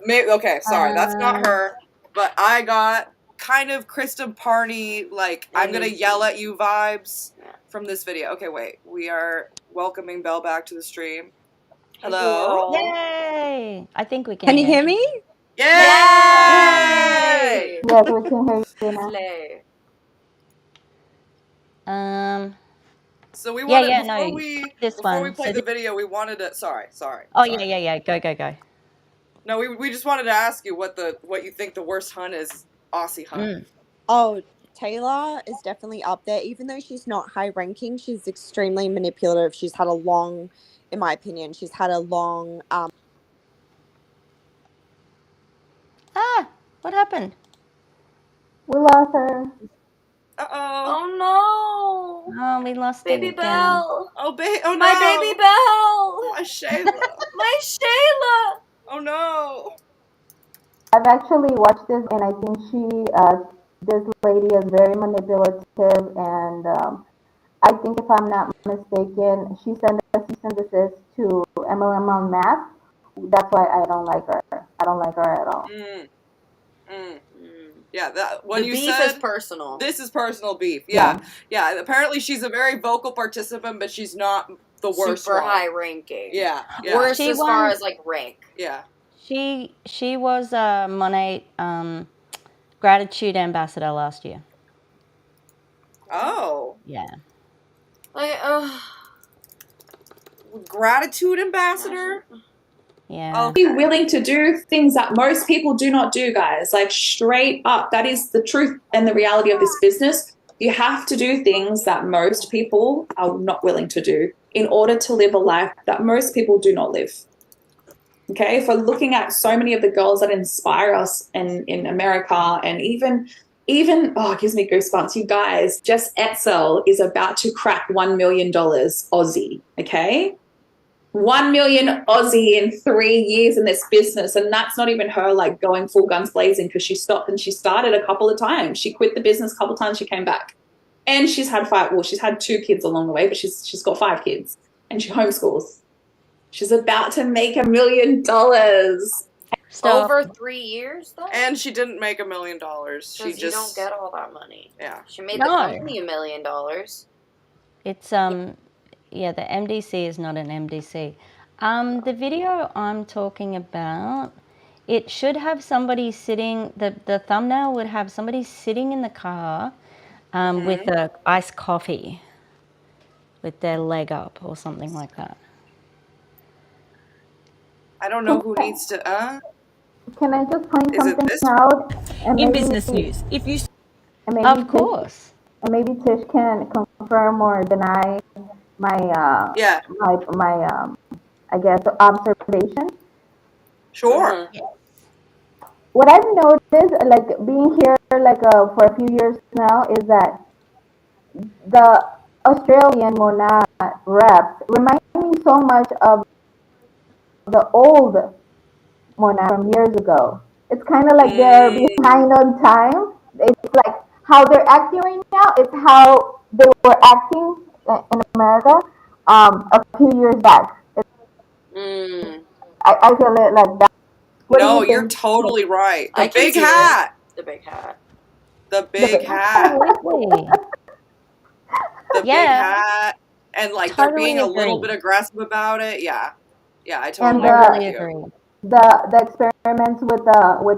Maybe okay. Sorry, that's not her. But I got kind of Krista Parney, like I'm gonna yell at you vibes from this video. Okay, wait. We are welcoming Belle back to the stream. Hello. Yay! I think we can. Can you hear me? Yay! Yes, we can hear you now. Slay. So we Yeah, wanted yeah, before no, we this before one. we play So the video, we wanted to. Sorry. Oh yeah. Go. No, we just wanted to ask you what you think the worst hunt is. Aussie hunt. Oh, Taylor is definitely up there. Even though she's not high ranking, she's extremely manipulative. She's had a long, in my opinion, she's had a long. What happened? We lost her. Uh-oh. Oh no. Oh, we lost Baby it again. Belle. Oh, no. My baby Belle. My Shayla. My Shayla. Oh no. I've actually watched this, and I think this lady is very manipulative, and I think if I'm not mistaken, she sent a cease and desist to MLMUnmasked. That's why I don't like her. I don't like her at all. Yeah, that when the you beef said is personal. This is personal beef. Yeah. Apparently, she's a very vocal participant, but she's not the worst. Super one. high ranking. Yeah. Worst as far as like rank. Yeah. She was a Monat gratitude ambassador last year. Oh. Yeah. Like, gratitude ambassador. Yeah. Be willing to do things that most people do not do, guys. Like straight up, that is the truth and the reality of this business. You have to do things that most people are not willing to do in order to live a life that most people do not live. Okay, if we're looking at so many of the girls that inspire us in America, and even oh, it gives me goosebumps. You guys, Jess Etzel is about to crack $1 million Aussie. Okay. 1 million Aussie in 3 years in this business. And that's not even her like going full guns blazing, because she stopped and she started a couple of times. She quit the business a couple of times, she came back. And she's had she's had 2 kids along the way, but she's got 5 kids and she homeschools. She's about to make $1 million. Over 3 years though? And she didn't make $1 million. She just you don't get all that money. Yeah. She made the company $1 million. It's yeah, the MDC is not an MDC. The video I'm talking about, it should have somebody sitting, the thumbnail would have somebody sitting in the car with a iced coffee with their leg up or something like that. I don't know who needs to, Can I just point Is it something this? out? And In maybe, business news, if you and maybe Of course. And maybe Tish can confirm or deny my I guess observation. Sure. What I've noticed, like being here like for a few years now, is that the Australian Monat reps remind me so much of the old Monat from years ago. It's kind of like they're behind on time. It's like how they're acting right now. It's how they were acting in America a few years back. I feel it like that. No, you're totally right. The big hat. The big hat. The big hat. The big hat. And like they're being a little bit aggressive about it. Yeah. Yeah, I totally agree. The experiments with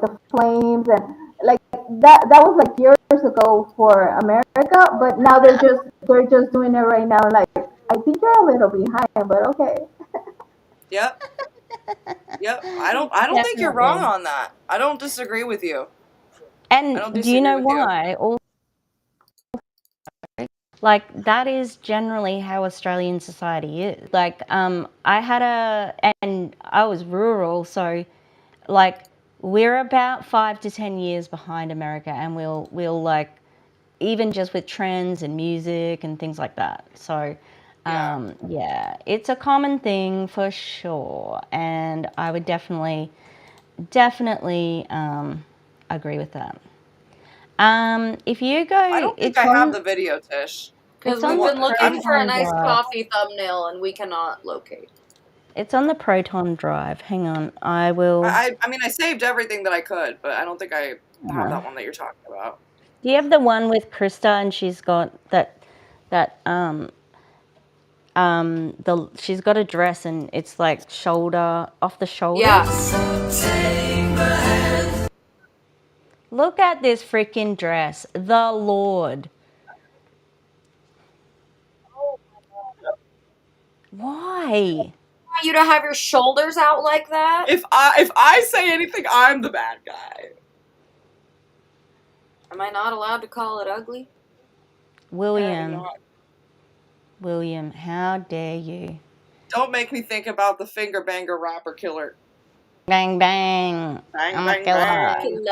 the flames and like that was like years ago for America, but now they're just doing it right now. Like I think you're a little behind, but okay. Yep. I don't think you're wrong on that. I don't disagree with you. And do you know why? Like that is generally how Australian society is. Like and I was rural, so like we're about 5 to 10 years behind America, and we'll like, even just with trends and music and things like that. So yeah, it's a common thing for sure, and I would definitely agree with that. If you go, I don't think I have the video, Tish. Because we've been looking for a nice coffee thumbnail and we cannot locate. It's on the Proton Drive. Hang on, I will. I mean, I saved everything that I could, but I don't think I have that one that you're talking about. Do you have the one with Krista, and she's got she's got a dress and it's like off the shoulder? Yeah. Look at this freaking dress. The Lord. Why? You to have your shoulders out like that? If I say anything, I'm the bad guy. Am I not allowed to call it ugly? William, how dare you? Don't make me think about the finger banger rapper killer. Bang bang. Bang I'm bang a killer. bang.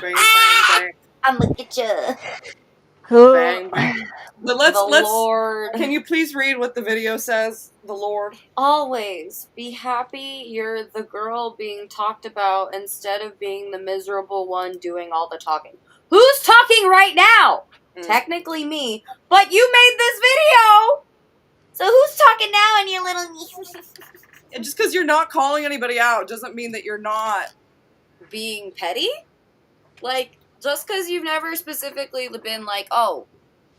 Bang bang. I'm gonna get you. Bang bang. But let's Lord. Can you please read what the video says? The Lord. Always be happy you're the girl being talked about instead of being the miserable one doing all the talking. Who's talking right now? Technically me, but you made this video. So who's talking now in your little... And just because you're not calling anybody out doesn't mean that you're not being petty. Like, just because you've never specifically been like, oh,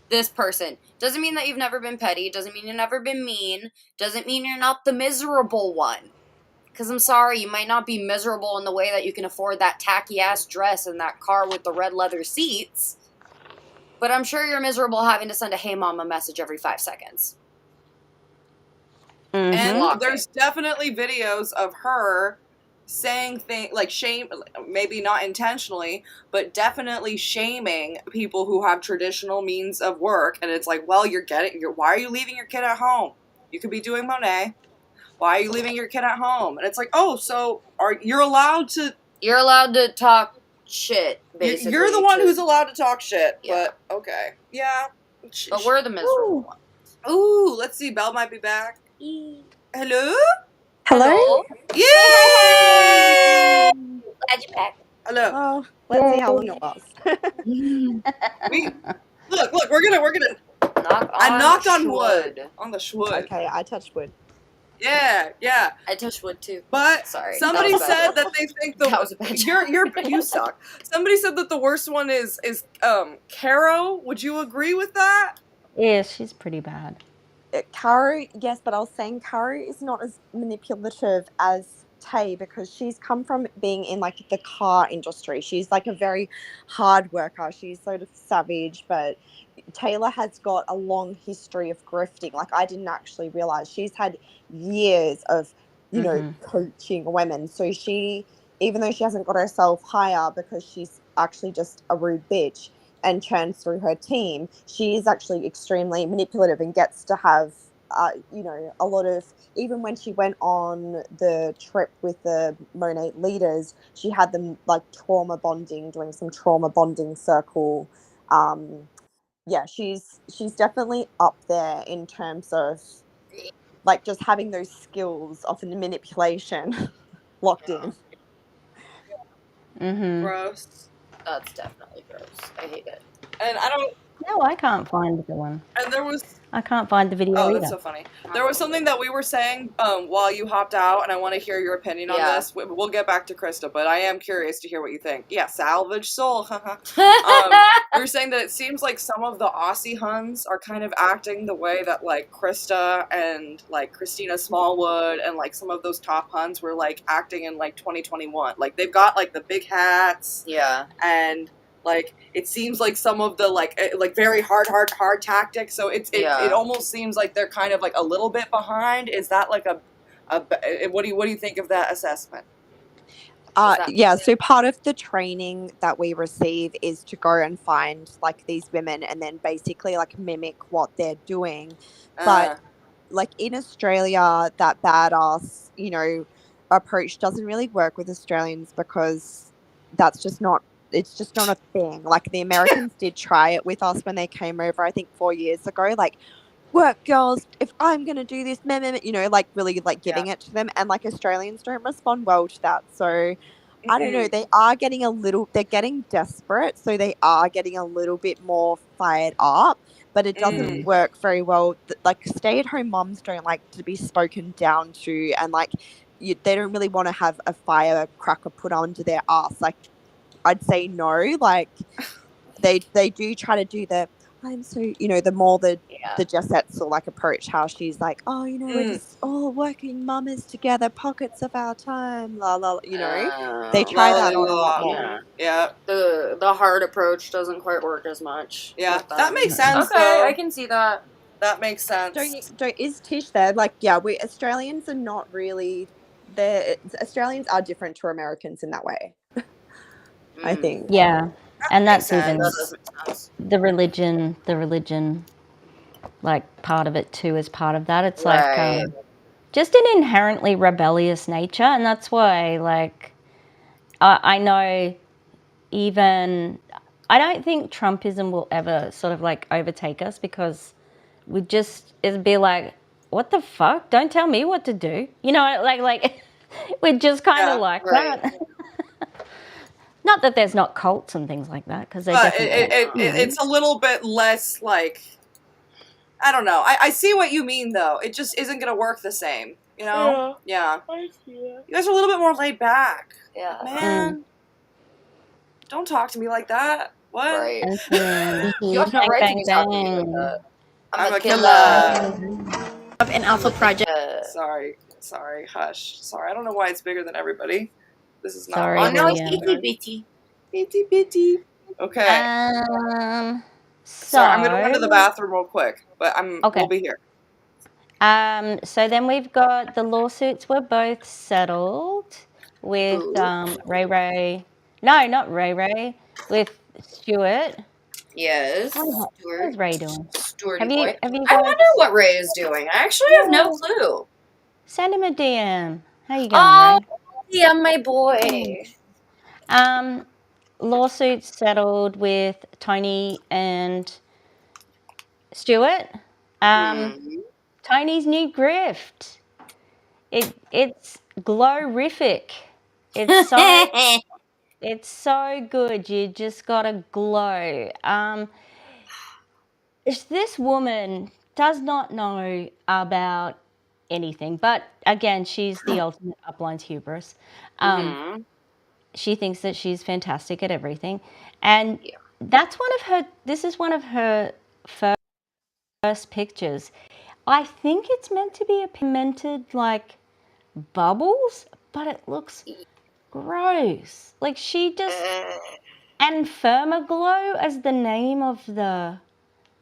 this person, doesn't mean that you've never been petty, doesn't mean you've never been mean, doesn't mean you're not the miserable one. Because I'm sorry, you might not be miserable in the way that you can afford that tacky-ass dress and that car with the red leather seats, but I'm sure you're miserable having to send a hey mama message every 5 seconds. And there's definitely videos of her saying things like shame, maybe not intentionally, but definitely shaming people who have traditional means of work. And it's like, well, why are you leaving your kid at home? You could be doing Monet. Why are you leaving your kid at home? And it's like, oh, so you're allowed to talk shit, basically. You're the one who's allowed to talk shit, but okay. Yeah. But we're the miserable ones. Ooh, let's see, Belle might be back. Hello? Hello? Yay! Glad you're back. Hello. Oh, let's see how long it was. Look, we're gonna I knocked on wood. On the schwood. Okay, I touched wood. Yeah. I touched wood too. But sorry, somebody said that they think that was a bad joke. you suck. Somebody said that the worst one is Caro. Would you agree with that? Yeah, she's pretty bad. Caro, yes, but I was saying Caro is not as manipulative as Tay because she's come from being in like the car industry. She's like a very hard worker. She's sort of savage, but Taylor has got a long history of grifting. Like I didn't actually realize she's had years of, you know, coaching women. So she, even though she hasn't got herself higher because she's actually just a rude bitch and churns through her team, she is actually extremely manipulative and gets to have, you know, a lot of, even when she went on the trip with the Monat leaders, she had them like trauma bonding, doing some trauma bonding circle. Yeah, she's definitely up there in terms of like just having those skills of the manipulation locked in. Gross. That's definitely gross. I hate it. And I don't. No, I can't find the one. And there was. I can't find the video either. That's so funny. There was something that we were saying while you hopped out, and I want to hear your opinion on this. We'll get back to Krista, but I am curious to hear what you think. Yeah, salvage soul. We were saying that it seems like some of the Aussie Huns are kind of acting the way that like Krista and like Christina Smallwood and like some of those top Huns were like acting in like 2021. Like they've got like the big hats. Yeah. And like it seems like some of the like very hard tactics. So it almost seems like they're kind of like a little bit behind. Is that like a what do you think of that assessment? Yeah, so part of the training that we receive is to go and find like these women and then basically like mimic what they're doing. But like in Australia, that badass, you know, approach doesn't really work with Australians because that's just not, it's just not a thing. Like the Americans did try it with us when they came over, I think 4 years ago, like, work girls, if I'm going to do this, meh, meh, meh, you know, like really like giving it to them. And like Australians don't respond well to that. So I don't know, they are getting they're getting desperate. So they are getting a little bit more fired up, but it doesn't work very well. Like stay-at-home moms don't like to be spoken down to, and like they don't really want to have a firecracker put onto their ass. Like I'd say no. Like they do try to do the I'm so, you know, the more the Jess Etzel like approach, how she's like, oh, you know, we're just all working mamas together, pockets of our time, la la, you know, they try that on a lot more. Yeah. The hard approach doesn't quite work as much. Yeah, that makes sense. Okay, though. I can see that. That makes sense. Is Tish there? Like, yeah, we Australians are not really Australians are different to Americans in that way. I think. Yeah, and that's even sense. the religion, like part of it too is part of that. It's like just an inherently rebellious nature, and that's why, like, I know even I don't think Trumpism will ever sort of like overtake us because it'd be like, what the fuck? Don't tell me what to do. You know, like we're just kind of like that. Not that there's not cults and things like that, because they definitely. It's a little bit less like, I don't know. I see what you mean though. It just isn't gonna work the same. You know? Yeah. I see it. You guys are a little bit more laid back. Yeah. Man. Don't talk to me like that. What? Right. You have no right to be talking to me like that. I'm a killer. Of an alpha project. Sorry, hush. Sorry, I don't know why it's bigger than everybody. This is not. Sorry, Oh no, it's William. itty bitty. Itty bitty. Okay. Sorry, I'm gonna run to the bathroom real quick, but we'll be here. So then we've got the lawsuits were both settled with Ray. No, not Ray. With Stuart. Yes. How's Ray doing? Stuart Have you I guys... wonder what Ray is doing. I actually have no clue. Send him a DM. How you going, Ray? Yeah, my boy. Lawsuits settled with Tony and Stuart. Tony's new grift. It's glorific. It's so it's so good. You just gotta glow. This woman does not know about anything, but again, she's the ultimate upline's hubris. She thinks that she's fantastic at everything, and this is one of her first pictures. I think it's meant to be a pigmented like bubbles, but it looks gross. Like she just and Firmaglow as the name of the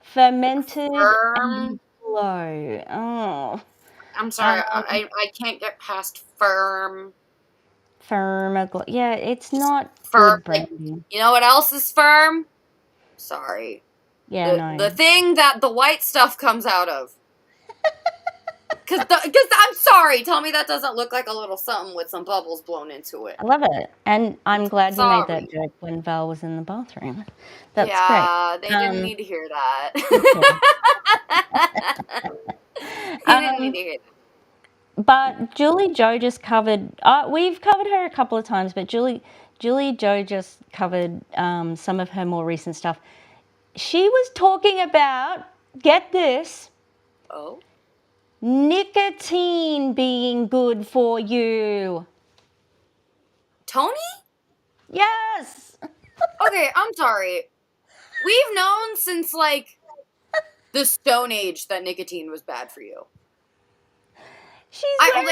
fermented and glow. Oh, I'm sorry, I can't get past Firmaglow. Yeah, it's not firm. good branding. You know what else is firm? Sorry. Yeah, the thing that the white stuff comes out of. Because I'm sorry, tell me that doesn't look like a little something with some bubbles blown into it. I love it, and I'm glad you made that joke when Val was in the bathroom. That's great. Yeah, they didn't need to hear that. They didn't need to hear that. But Julie Joe just covered. We've covered her a couple of times, but Julie Joe just covered some of her more recent stuff. She was talking about, get this. Oh. Nicotine being good for you. Tony? Yes. Okay, I'm sorry. We've known since, like, the Stone Age that nicotine was bad for you.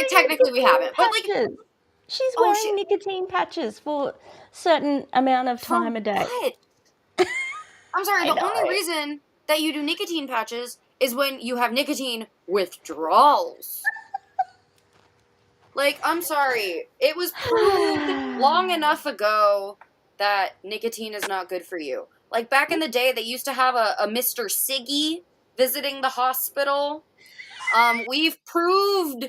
Technically we haven't, but, like... She's wearing nicotine patches for certain amount of time a day. What? I'm sorry, the only reason that you do nicotine patches is when you have nicotine withdrawals. Like, I'm sorry. It was proved long enough ago that nicotine is not good for you. Like, back in the day, they used to have a Mr. Siggy visiting the hospital. We've proved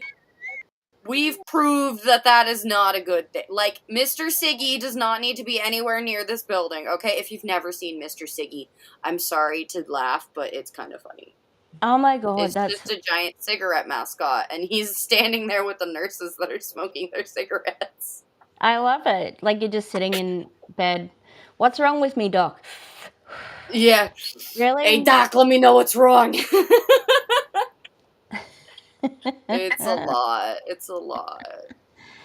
we've proved that is not a good thing. Like, Mr. Siggy does not need to be anywhere near this building, okay? If you've never seen Mr. Siggy, I'm sorry to laugh, but it's kind of funny. Oh my god, It's just a giant cigarette mascot, and he's standing there with the nurses that are smoking their cigarettes. I love it. Like, you're just sitting in bed. What's wrong with me, doc? Yeah. Really? Hey, doc, let me know what's wrong. It's a lot. It's a lot.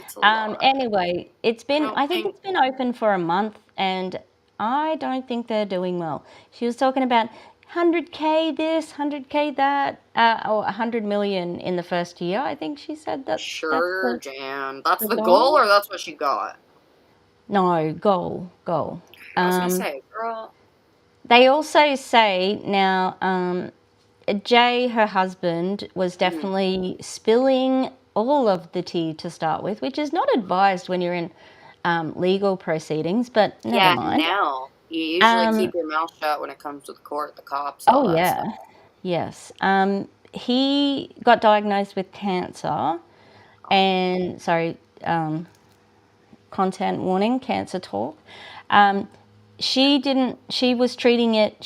It's a lot. Anyway, I think it's been open for a month, and I don't think they're doing well. She was talking about 100K this, 100K that, or 100 million in the first year. I think she said that. Sure, Jan. That's the goal, or that's what she got? No, goal. I was gonna say, girl. They also say now, Jay, her husband, was definitely spilling all of the tea to start with, which is not advised when you're in legal proceedings, but never mind. Now you usually keep your mouth shut when it comes to the court, the cops, all that stuff. Yes. He got diagnosed with cancer, and content warning, cancer talk. She was treating it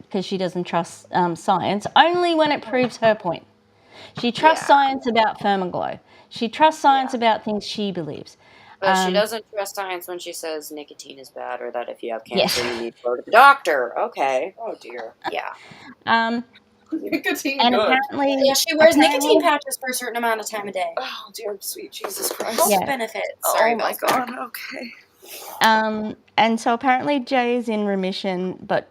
because she doesn't trust science, only when it proves her point. She trusts science about Firmaglow. She trusts science about things she believes. But she doesn't trust science when she says nicotine is bad, or that if you have cancer, you need to go to the doctor. Okay. Oh, dear. Yeah. Nicotine and good. apparently, she wears nicotine patches for a certain amount of time a day. Oh, dear sweet Jesus Christ. Health benefits. Sorry, oh my god, okay. And so apparently Jay is in remission, but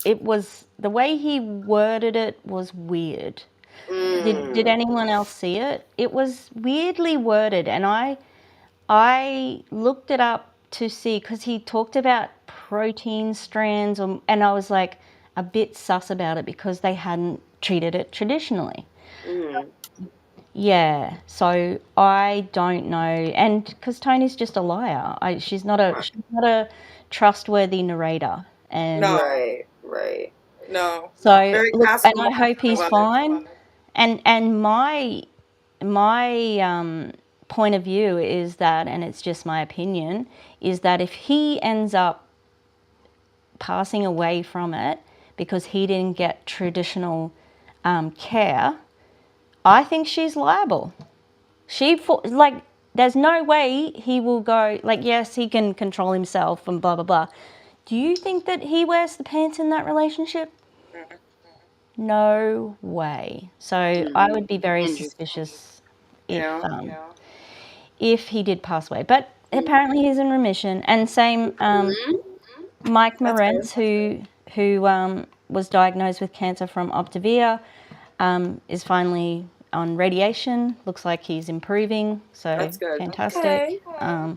it was, the way he worded it was weird. Did anyone else see it? It was weirdly worded, and I looked it up to see, because he talked about protein strands, and I was like a bit sus about it because they hadn't treated it traditionally. Yeah, so I don't know, and because Tony's just a liar, she's not a trustworthy narrator, and No. Right. No. so Very look, and I casual. hope he's fine. And my point of view is that, and it's just my opinion, is that if he ends up passing away from it because he didn't get traditional care, I think she's liable. There's no way he will go, yes, he can control himself and blah, blah, blah. Do you think that he wears the pants in that relationship? No way. So I would be very suspicious if he did pass away. But apparently he's in remission. And same Mike Moretz, who was diagnosed with cancer from Optavia, is finally on radiation. Looks like he's improving. So that's good. Fantastic. Okay.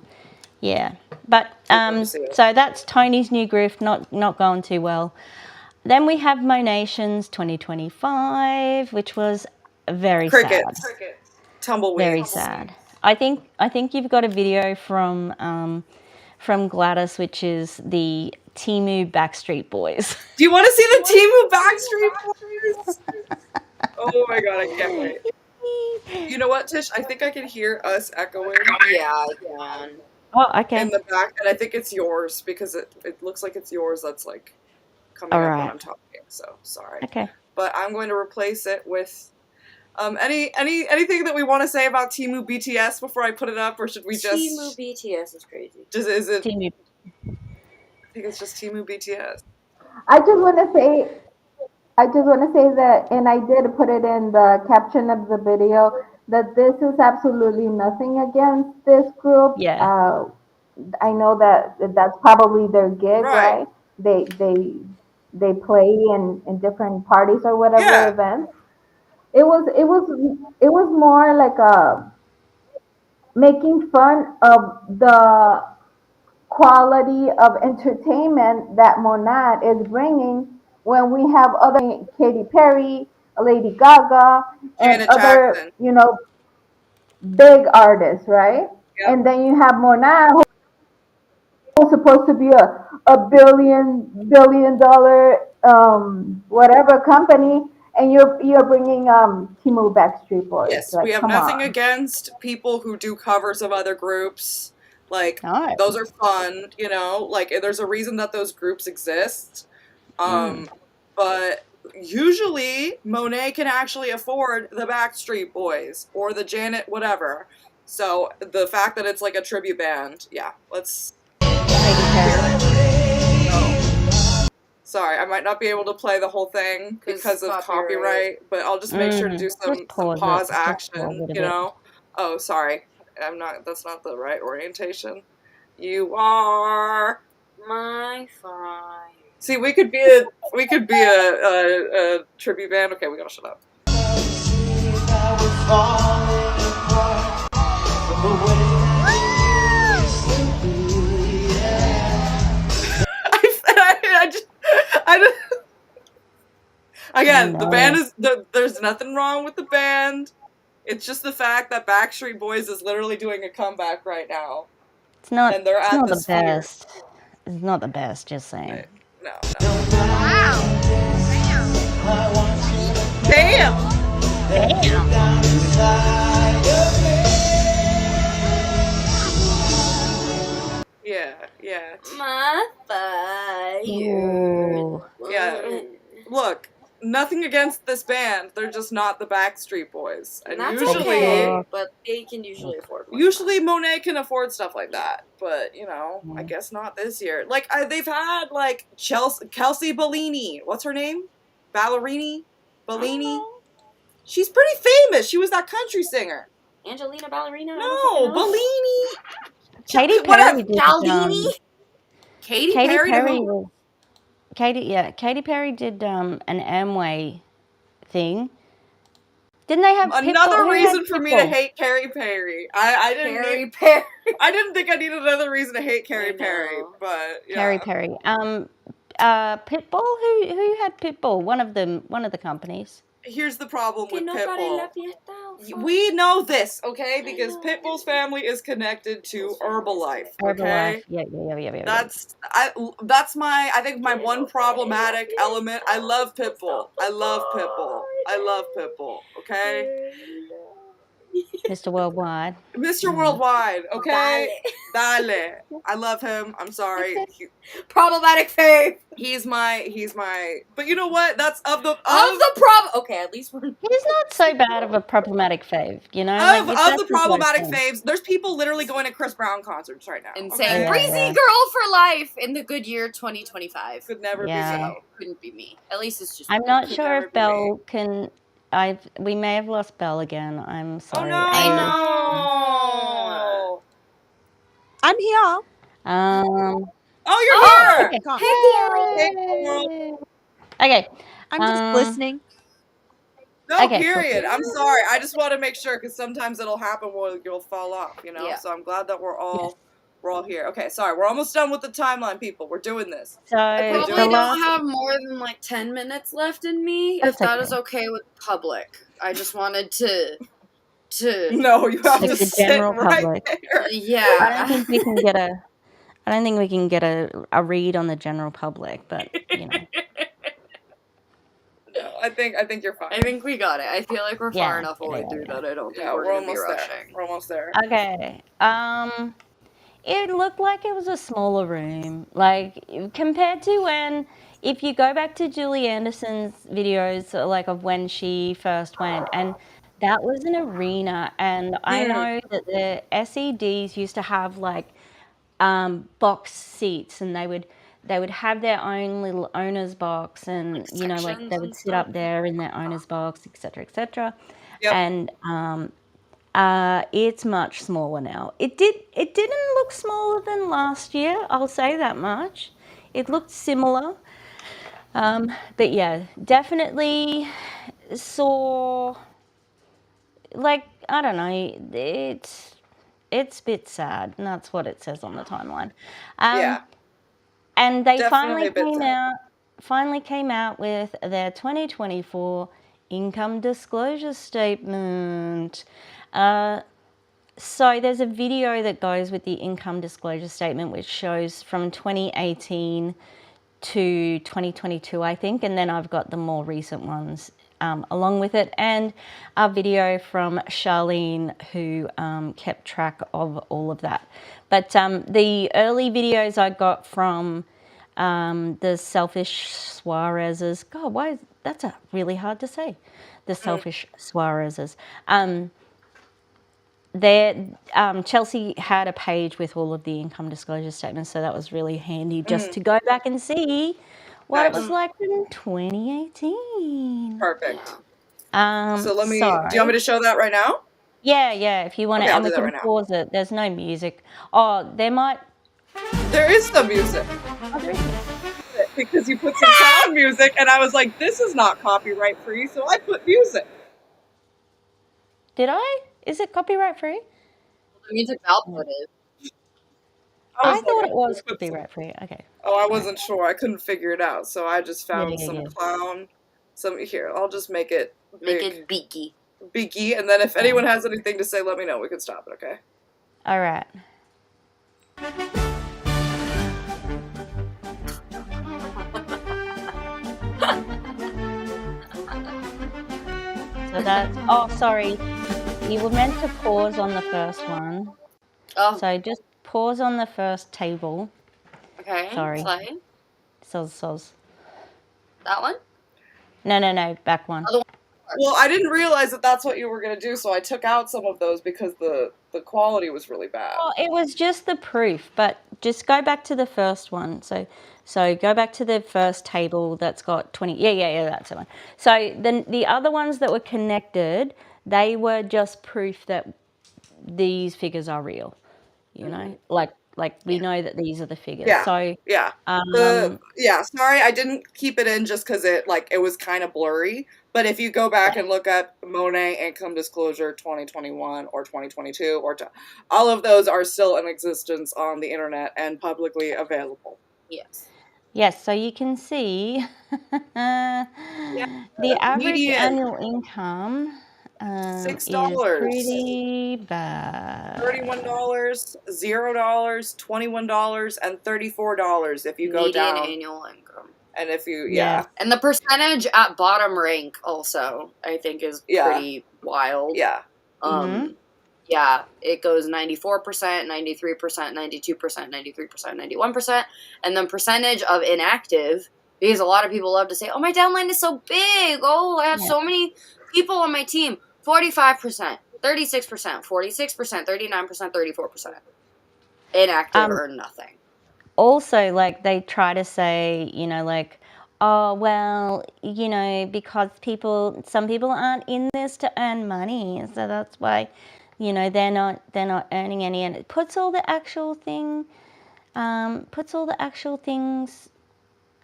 Yeah. But so that's Tony's new groove, not going too well. Then we have Monations 2025, which was very sad. Tumbleweeds. Very sad. I think you've got a video from Gladys, which is the Temu Backstreet Boys. Do you want to see the Temu Backstreet Boys? Oh my god, I can't wait. You know what, Tish? I think I can hear us echoing. Yeah, I can. Oh, okay. In the back, and I think it's yours because it looks like it's yours that's coming up when I'm talking. So sorry. Okay. But I'm going to replace it with anything that we want to say about Temu BTS before I put it up, or should we just Temu BTS is crazy. Is it Temu? I think it's just Temu BTS. I just want to say that, and I did put it in the caption of the video, that this is absolutely nothing against this group. Yeah. I know that's probably their gig, right? They play in different parties or whatever events. It was more like making fun of the quality of entertainment that Monat is bringing when we have other Katy Perry, Lady Gaga, and other Jackson. Big artists, right? Yep. And then you have Monat, who's supposed to be a billion dollar whatever company, And you're bringing Timo Backstreet Boys. Yes, Like, we have come nothing on. against people who do covers of other groups. Like, No. those are fun, you know? Like, there's a reason that those groups exist. But usually Monet can actually afford the Backstreet Boys or the Janet whatever. So the fact that it's like a tribute band, yeah, let's... Sorry, I might not be able to play the whole thing because of copyright, but I'll just make sure to do some pause action, you know? Oh, sorry. That's not the right orientation. You are my fire. See, we could be a tribute band. Okay, we gotta shut up. Again, the band is there's nothing wrong with the band. It's just the fact that Backstreet Boys is literally doing a comeback right now. It's not. And they're it's at not the the Sphere. best. It's not the best. Just saying. Right. No. Damn. Yeah. My fire. Yeah. Look, nothing against this band. They're just not the Backstreet Boys. And that's usually, okay, but they can usually afford one. Usually Monet can afford stuff like that, but you know, I guess not this year. Like they've had like Kelsey Bellini. What's her name? Ballerini? Bellini? She's pretty famous. She was that country singer. Angelina Ballerina? No, Bellini. Katy Perry did. Katy Perry. Katy Perry did an Amway thing. Didn't they have another reason for me to hate Katy Perry? I didn't think I needed another reason to hate Katy Perry, but yeah. Katy Perry. Pitbull. Who had Pitbull? One of the companies. Here's the problem with Pitbull. We know this, okay? Because Pitbull's family is connected to Herbalife. Okay? Yeah. That's I think my one problematic element. I love Pitbull. Okay? Mr. Worldwide. Mr. Worldwide, okay? Dale. I love him. I'm sorry. Problematic fave. He's my. But you know what? That's of the problem. Okay, at least we're. He's not so bad of a problematic fave, you know. Of the problematic faves, there's people literally going to Chris Brown concerts right now. And saying "Breezy Girl for Life" in the good year 2025. Could never be me. Couldn't be me. At least it's just. I'm not sure if Belle can. We may have lost Belle again. I'm sorry. Oh no! I know. I'm here. Oh, you're here! Okay. Hey, Coral. Okay. I'm just listening. No, period. I'm sorry. I just want to make sure because sometimes it'll happen where you'll fall off, you know? Yeah. So I'm glad that we're all here. Okay, sorry. We're almost done with the timeline, people. We're doing this. So I probably don't have more than like 10 minutes left in me. If that is okay with the public. I just wanted to No, you have to sit right public. there. Yeah. I don't think we can get a read on the general public, but you know. No, I think you're fine. I think we got it. I feel like we're far enough away through that. I don't think we're gonna be rushing. We're almost there. Okay. It looked like it was a smaller room, like compared to if you go back to Julie Anderson's videos, like of when she first went, and that was an arena, and I know that the SEDs used to have like box seats, and they would have their own little owner's box, and like you know, like they would sit up there in their owner's box, etc., etc. Yep. And it's much smaller now. It didn't look smaller than last year, I'll say that much. It looked similar. But yeah, definitely saw, like, I don't know, it's a bit sad, and that's what it says on the timeline. Yeah. And they Definitely finally came out with their 2024 income disclosure statement. So there's a video that goes with the income disclosure statement, which shows from 2018 to 2022, I think, and then I've got the more recent ones along with it, and a video from Charlene, who kept track of all of that. But the early videos I got from the Selfish Suarez's, God, why, that's really hard to say. The Selfish Suarez's. Chelsea had a page with all of the income disclosure statements, so that was really handy just to go back and see what it was like in 2018. Perfect. So do you want me to show that right now? Yeah, if you want Okay, to, I'll and we do that can right now. pause it. There's no music. Oh, There is some music. Oh, there is. Because you put some clown music, and I was like, this is not copyright free, so I put music. Did I? Is it copyright free? The music Val put it. I thought it was copyright free. Okay. Oh, I wasn't sure. I couldn't figure it out, so I just found Yeah. some clown. Here, I'll just make it big. Make it beaky. Beaky, and then if anyone has anything to say, let me know. We can stop it, okay? All right. So that's, oh, sorry. You were meant to pause on the first one. Oh. So just pause on the first table. Okay. Sorry. Slide. Soz. That one? No, back one. Well, I didn't realize that that's what you were going to do, so I took out some of those because the quality was really bad. Oh, it was just the proof, but just go back to the first one. So go back to the first table that's got 20. Yeah, that's the one. So then the other ones that were connected, they were just proof that these figures are real. You know, like we know that these are the figures. Yeah. So yeah. Sorry, I didn't keep it in just because it was kind of blurry. But if you go back and look up Monet Income Disclosure 2021 or 2022 all of those are still in existence on the internet and publicly available. Yes, so you can see the average annual income $6. is pretty bad. $31, $0, $21, and $34 if you go Median down. annual income. And if you, And the percentage at bottom rank also, I think, is pretty wild. Yeah. Yeah, it goes 94%, 93%, 92%, 93%, 91%. And then percentage of inactive, because a lot of people love to say, oh, my downline is so big. Oh, I have so many people on my team. 45%, 36%, 46%, 39%, 34%. Inactive or nothing. Also, like, they try to say, you know, like, oh, well, you know, because some people aren't in this to earn money, so that's why, you know, they're not earning any, and it puts all the actual things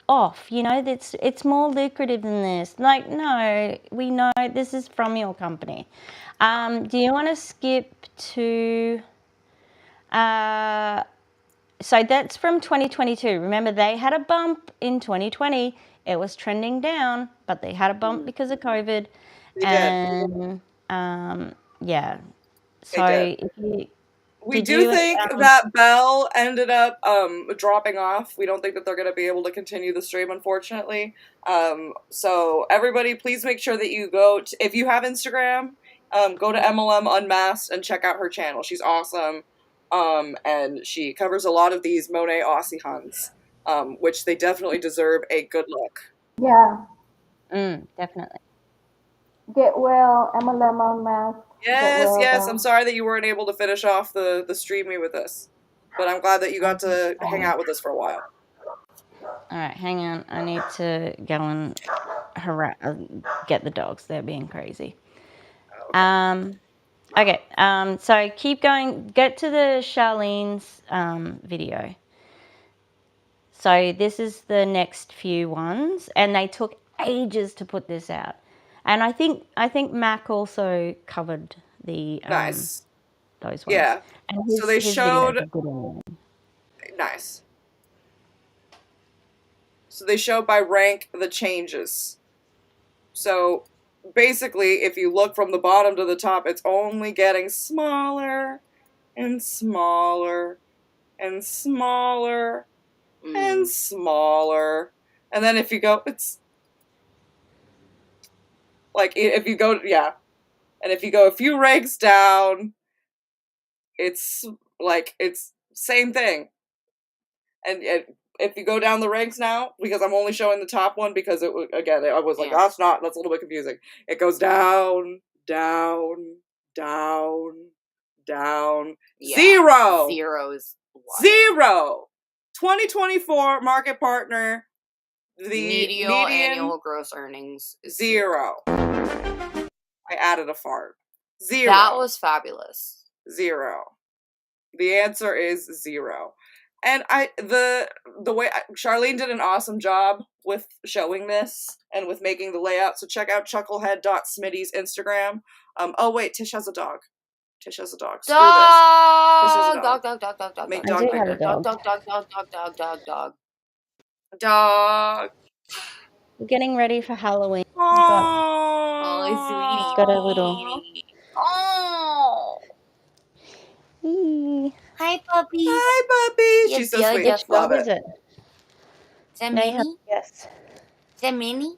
off. You know, it's more lucrative than this. Like, no, we know this is from your company. Do you want to skip to? So that's from 2022. Remember, they had a bump in 2020. It was trending down, but they had a bump because of COVID. Yeah. So if you, we do think that Bell ended up dropping off. We don't think that they're going to be able to continue the stream, unfortunately. So everybody, please make sure that you go if you have Instagram, go to MLMUnmasked and check out her channel. She's awesome. And she covers a lot of these Monet Aussie Huns, which they definitely deserve a good look. Yeah. Definitely. Get well, MLM Unmasked. Yes. I'm sorry that you weren't able to finish off the streaming with us, but I'm glad that you got to hang out with us for a while. All right, hang on. I need to go and get the dogs. They're being crazy. Okay, so keep going. Get to the Charlene's video. So this is the next few ones, and they took ages to put this out. And I think Mac also covered the those ones. Yeah. And so they showed nice. So they showed by rank the changes. So basically, if you look from the bottom to the top, it's only getting smaller and smaller and smaller and smaller. And then if you go, it's Like, if you go, yeah. And if you go a few ranks down, it's like, it's same thing. And if you go down the ranks now, because I'm only showing the top one because I was like, that's a little bit confusing. It goes down, down, down, down. Yeah, Zero. Zero is wild. Zero. 2024 market partner. The median annual gross earnings is zero. I added a fart. Zero. That was fabulous. Zero. The answer is zero. And the way Charlene did an awesome job with showing this and with making the layout. So check out chucklehead.smitty's Instagram. Oh wait, Tish has a dog. Tish has a dog. Screw this. Tish has a dog. Dog. Make I dog do bigger. have a dog. Dog. We're getting ready for Halloween. Oh, sweetie. Got a little. Oh. Hi, puppy. Hi, puppy. She's so sweet. Which Love dog is it? Is that May have Minnie? yes. Is that Minnie?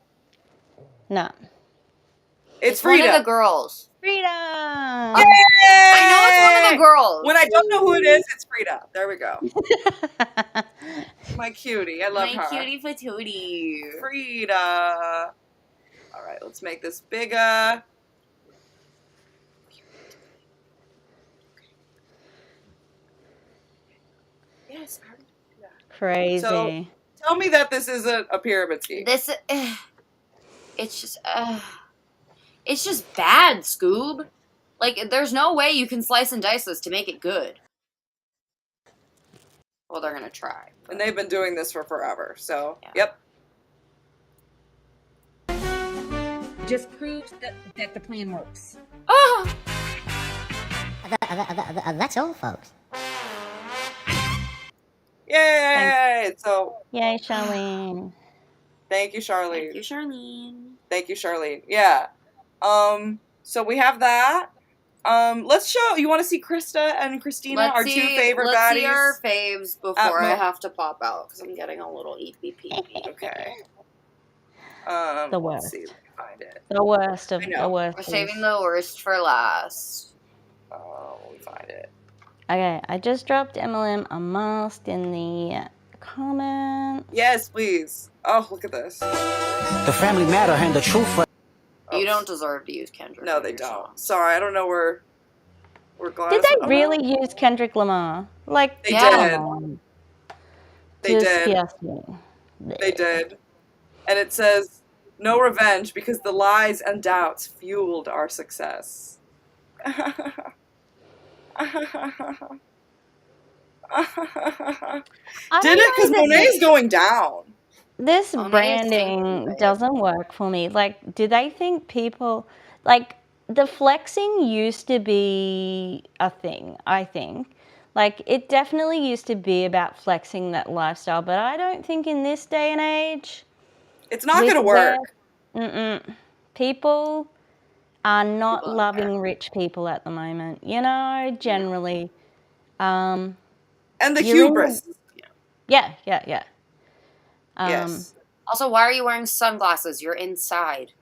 It's No. It's Frida. one of the girls. Frida! Yay! I know it's one of the girls. When I don't know who it is, it's Frida. There we go. My cutie. I love her. My cutie patootie. Frida. All right, let's make this bigger. Yes. Crazy. So, tell me that this isn't a pyramid scheme. This, it's just bad, Scoob. Like, there's no way you can slice and dice this to make it good. Well, they're gonna try. And they've been doing this for forever, so, yep. Just proves that the plan works. Oh! That's all, folks. Yay! So, yay, Charlene. Thank you, Charlene. Thank you, Charlene. Thank you, Charlene. Yeah. So we have that. Let's show. You want to see Krista and Christina, our two favorite baddies? Let's see our faves before I have to pop out because I'm getting a little EPP. Okay. The worst. Let's see if we can find it. The worst of the worst. We're saving the worst for last. Oh, we find it. Okay, I just dropped MLMUnmasked in the comments. Yes, please. Oh, look at this. The Family Matter and the Truth. You don't deserve to use Kendrick. No, they don't. Sorry, I don't know where Gladys. Did they really use Kendrick Lamar? Like, they did. They just did. disgusting. They did. And it says, no revenge because the lies and doubts fueled our success. Did it? Because Monet's going down. This branding doesn't work for me. Like, do they think people, like, the flexing used to be a thing, I think. Like, it definitely used to be about flexing that lifestyle, but I don't think in this day and age... It's not going to work. People are not loving rich people at the moment, you know, generally. And the hubris. Yeah. Yes. Also, why are you wearing sunglasses? You're inside.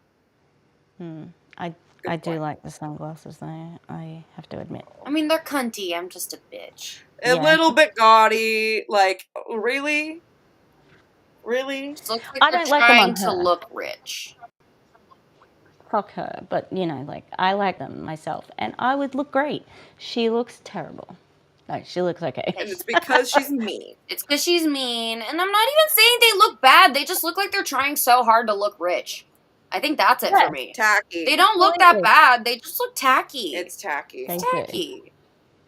I do like the sunglasses, though, I have to admit. I mean, they're cunty. I'm just a bitch. A little bit gaudy. Like, really? Really? Just looks like I they're don't like them trying on to her. look rich. Fuck her, but, you know, like, I like them myself, and I would look great. She looks terrible. No, she looks okay. And it's because she's mean. It's because she's mean, and I'm not even saying they look bad. They just look like they're trying so hard to look rich. I think that's it for me. Tacky. They don't look that bad. They just look tacky. It's tacky. It's tacky.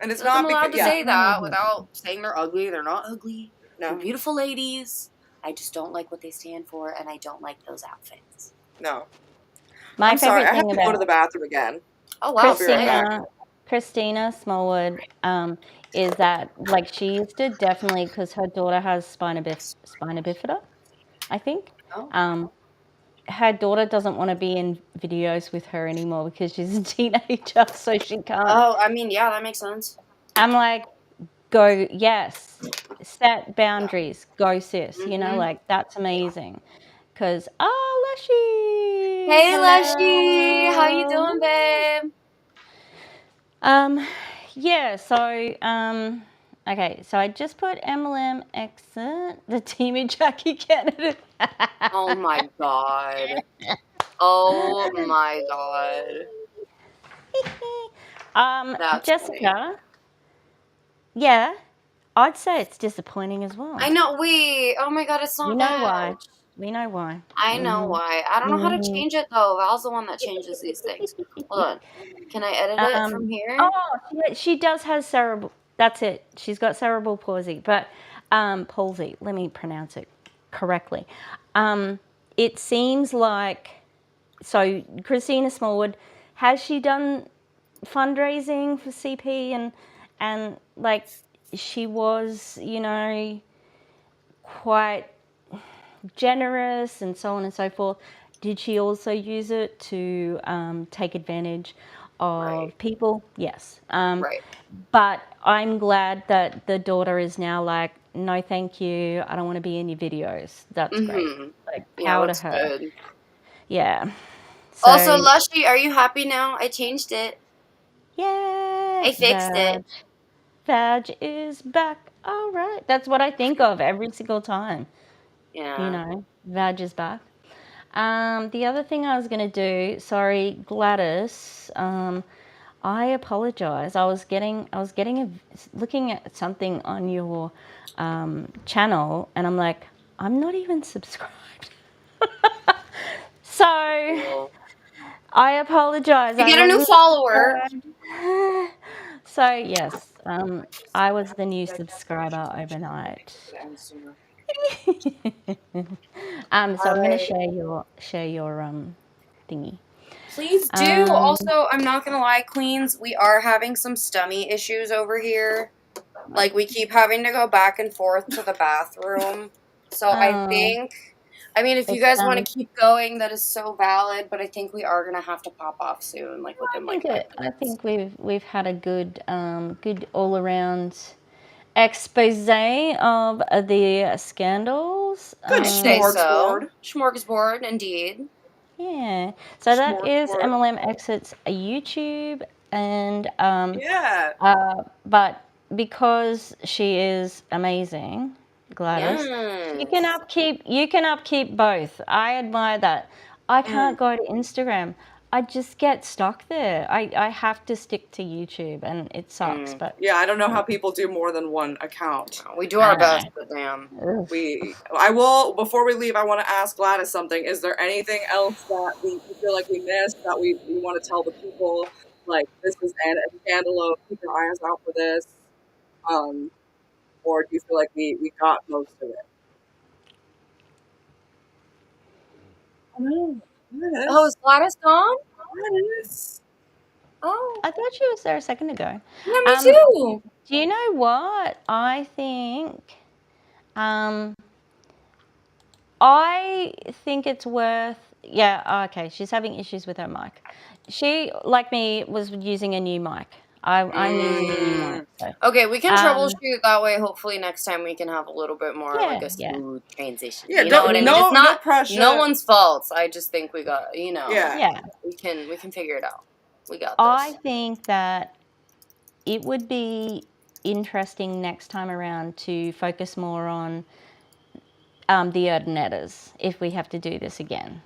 And it's I'm not allowed because to say that without saying they're ugly. They're not ugly. No. They're beautiful ladies. I just don't like what they stand for, and I don't like those outfits. No. My I'm sorry. favorite I have thing to about go to the bathroom again. Oh, wow. Christina Smallwood is that, like, she used to definitely, because her daughter has spina bifida, I think. Her daughter doesn't want to be in videos with her anymore because she's a teenager, so she can't. Oh, I mean, yeah, that makes sense. I'm like, go, yes, set boundaries, go sis, you know, like, that's amazing. Because, Leshy! Hey, Hello. Leshy. How you doing, babe? Yeah, so, okay, so I just put MLMExit, the Team Jackie candidate. Oh my god. Oh my god. That's Jessica, funny. yeah, I'd say it's disappointing as well. I know. Wait. Oh my god, it's not We know why. Val. We know why. I know why. I don't know how to change it though. Val's the one that changes these things. Hold on. Can I edit it from here? Oh, she does have cerebral. That's it. She's got cerebral palsy, but palsy. Let me pronounce it correctly. It seems like Christina Smallwood, has she done fundraising for CP and like she was, quite generous and so on and so forth. Did she also use it to take advantage of people? Yes. Right. But I'm glad that the daughter is now like, no, thank you. I don't want to be in your videos. That's great. Like, power to her. Good. Yeah. Also, So, Lushy, are you happy now? I changed it. yeah. I fixed it. Vag is back. All right. That's what I think of every single time. Yeah. Vag is back. The other thing I was going to do, sorry, Gladys, I apologize. I was looking at something on your channel, and I'm like, I'm not even subscribed. So I apologize. You get a new follower. So yes, I was the new subscriber overnight. So I'm going to share your thingy. Please do. Also, I'm not gonna lie, Queens, we are having some stummy issues over here. Like, we keep having to go back and forth to the bathroom. So I think, if you guys want to keep going, that is so valid. But I think we are gonna have to pop off soon, like within like 5 minutes. I think we've had a good all around expose of the scandals. Good smorgasbord. Smorgasbord, indeed. Yeah. So that is MLMExit's YouTube, and but because she is amazing, Gladys, you can upkeep both. I admire that. I can't go to Instagram. I just get stuck there. I have to stick to YouTube, and it sucks. But yeah, I don't know how people do more than one account. We do our best, but damn. I will, before we leave, I want to ask Gladys something. Is there anything else that we feel like we missed that we want to tell the people? Like, this is a scandal, keep your eyes out for this. Or do you feel like we got most of it? Oh, is Gladys gone? Gladys. Oh, I thought she was there a second ago. Yeah, me too. Do you know what I think? I think it's worth. Yeah. Okay. She's having issues with her mic. She, like me, was using a new mic. I'm using a new mic. So. Okay, we can troubleshoot that way. Hopefully, next time we can have a little bit more like a smooth transition. Yeah, you know what I mean? No, it's not no pressure. No one's fault. I just think we got, Yeah. We can figure it out. We got this. I think that it would be interesting next time around to focus more on the Erdnetters if we have to do this again.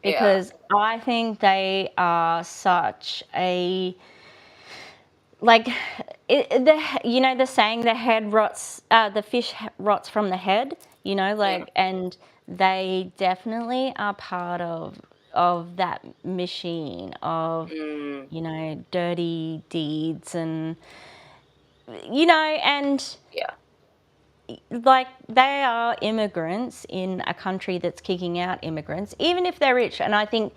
Because I think they are such a, like, the saying, the fish rots from the head, and they definitely are part of that machine of, dirty deeds and, like, they are immigrants in a country that's kicking out immigrants, even if they're rich. And I think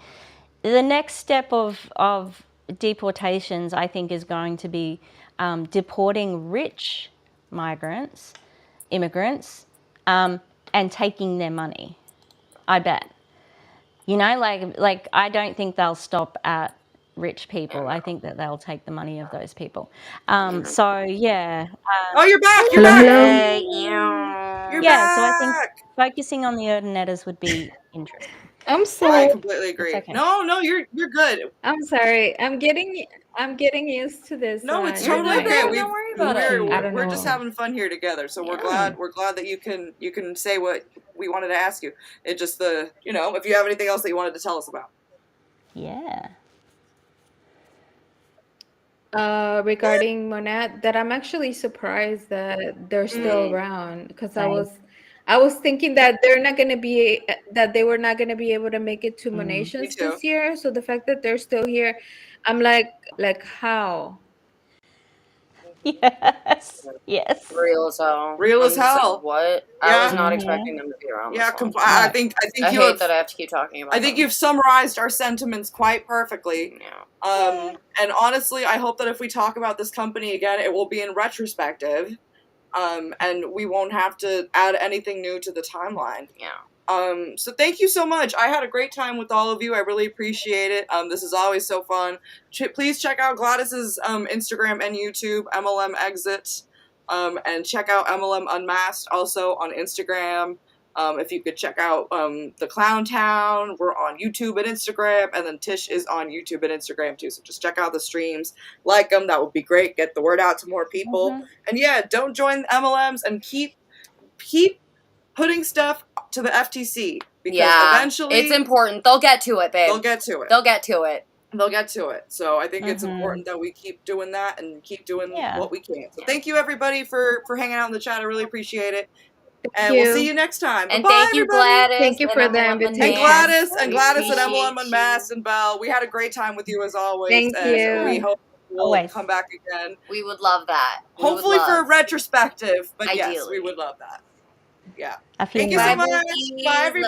the next step of deportations, I think, is going to be deporting rich immigrants, and taking their money. I bet. Like I don't think they'll stop at rich people. I think that they'll take the money of those people. So yeah. Oh, you're back. You're back. You're Yeah. back. So I think focusing on the Erdenetters would be interesting. I'm I sorry. completely agree. okay. No, you're good. I'm sorry. I'm getting used to this. No, it's You're totally good, okay. babe. Don't worry about it. We're just having fun here together. So we're glad that you can say what we wanted to ask you. It just if you have anything else that you wanted to tell us about. Yeah. Regarding Monat, that I'm actually surprised that they're still around, because I was thinking that they were not going to be able to make it to Monations this year. So the fact that they're still here, I'm like how? Yes. Real as hell. Real as I'm just hell. Like, what? Yeah. I was not expecting them to be around. Yeah, this long. I think I hate that I have to keep talking about. I think you've summarized our sentiments quite perfectly. Yeah. And honestly, I hope that if we talk about this company again, it will be in retrospective. And we won't have to add anything new to the timeline. Yeah. So thank you so much. I had a great time with all of you. I really appreciate it. This is always so fun. Please check out Gladys's Instagram and YouTube, MLMExit. And check out MLMUnmasked also on Instagram. If you could check out the Clown Town, we're on YouTube and Instagram, and then Tish is on YouTube and Instagram too. So just check out the streams, like them. That would be great. Get the word out to more people. And yeah, don't join MLMs and keep putting stuff to the FTC, because eventually it's important. They'll get to it, babe. They'll get to it. They'll get to it. They'll get to it. So I think it's important that we keep doing that and keep doing what we can. So thank you everybody for hanging out in the chat. I really appreciate it. And we'll see you next time. And Bye, thank you, everybody. Gladys. Thank you for the invitation. And Gladys and MLM Unmasked and Belle. We had a great time with you as always. Thank you. We hope you'll come back again. We would love that. Hopefully for a retrospective, but yes, Ideally. we would love that. Yeah. I feel Thank you so much. Bye, Bye, everybody.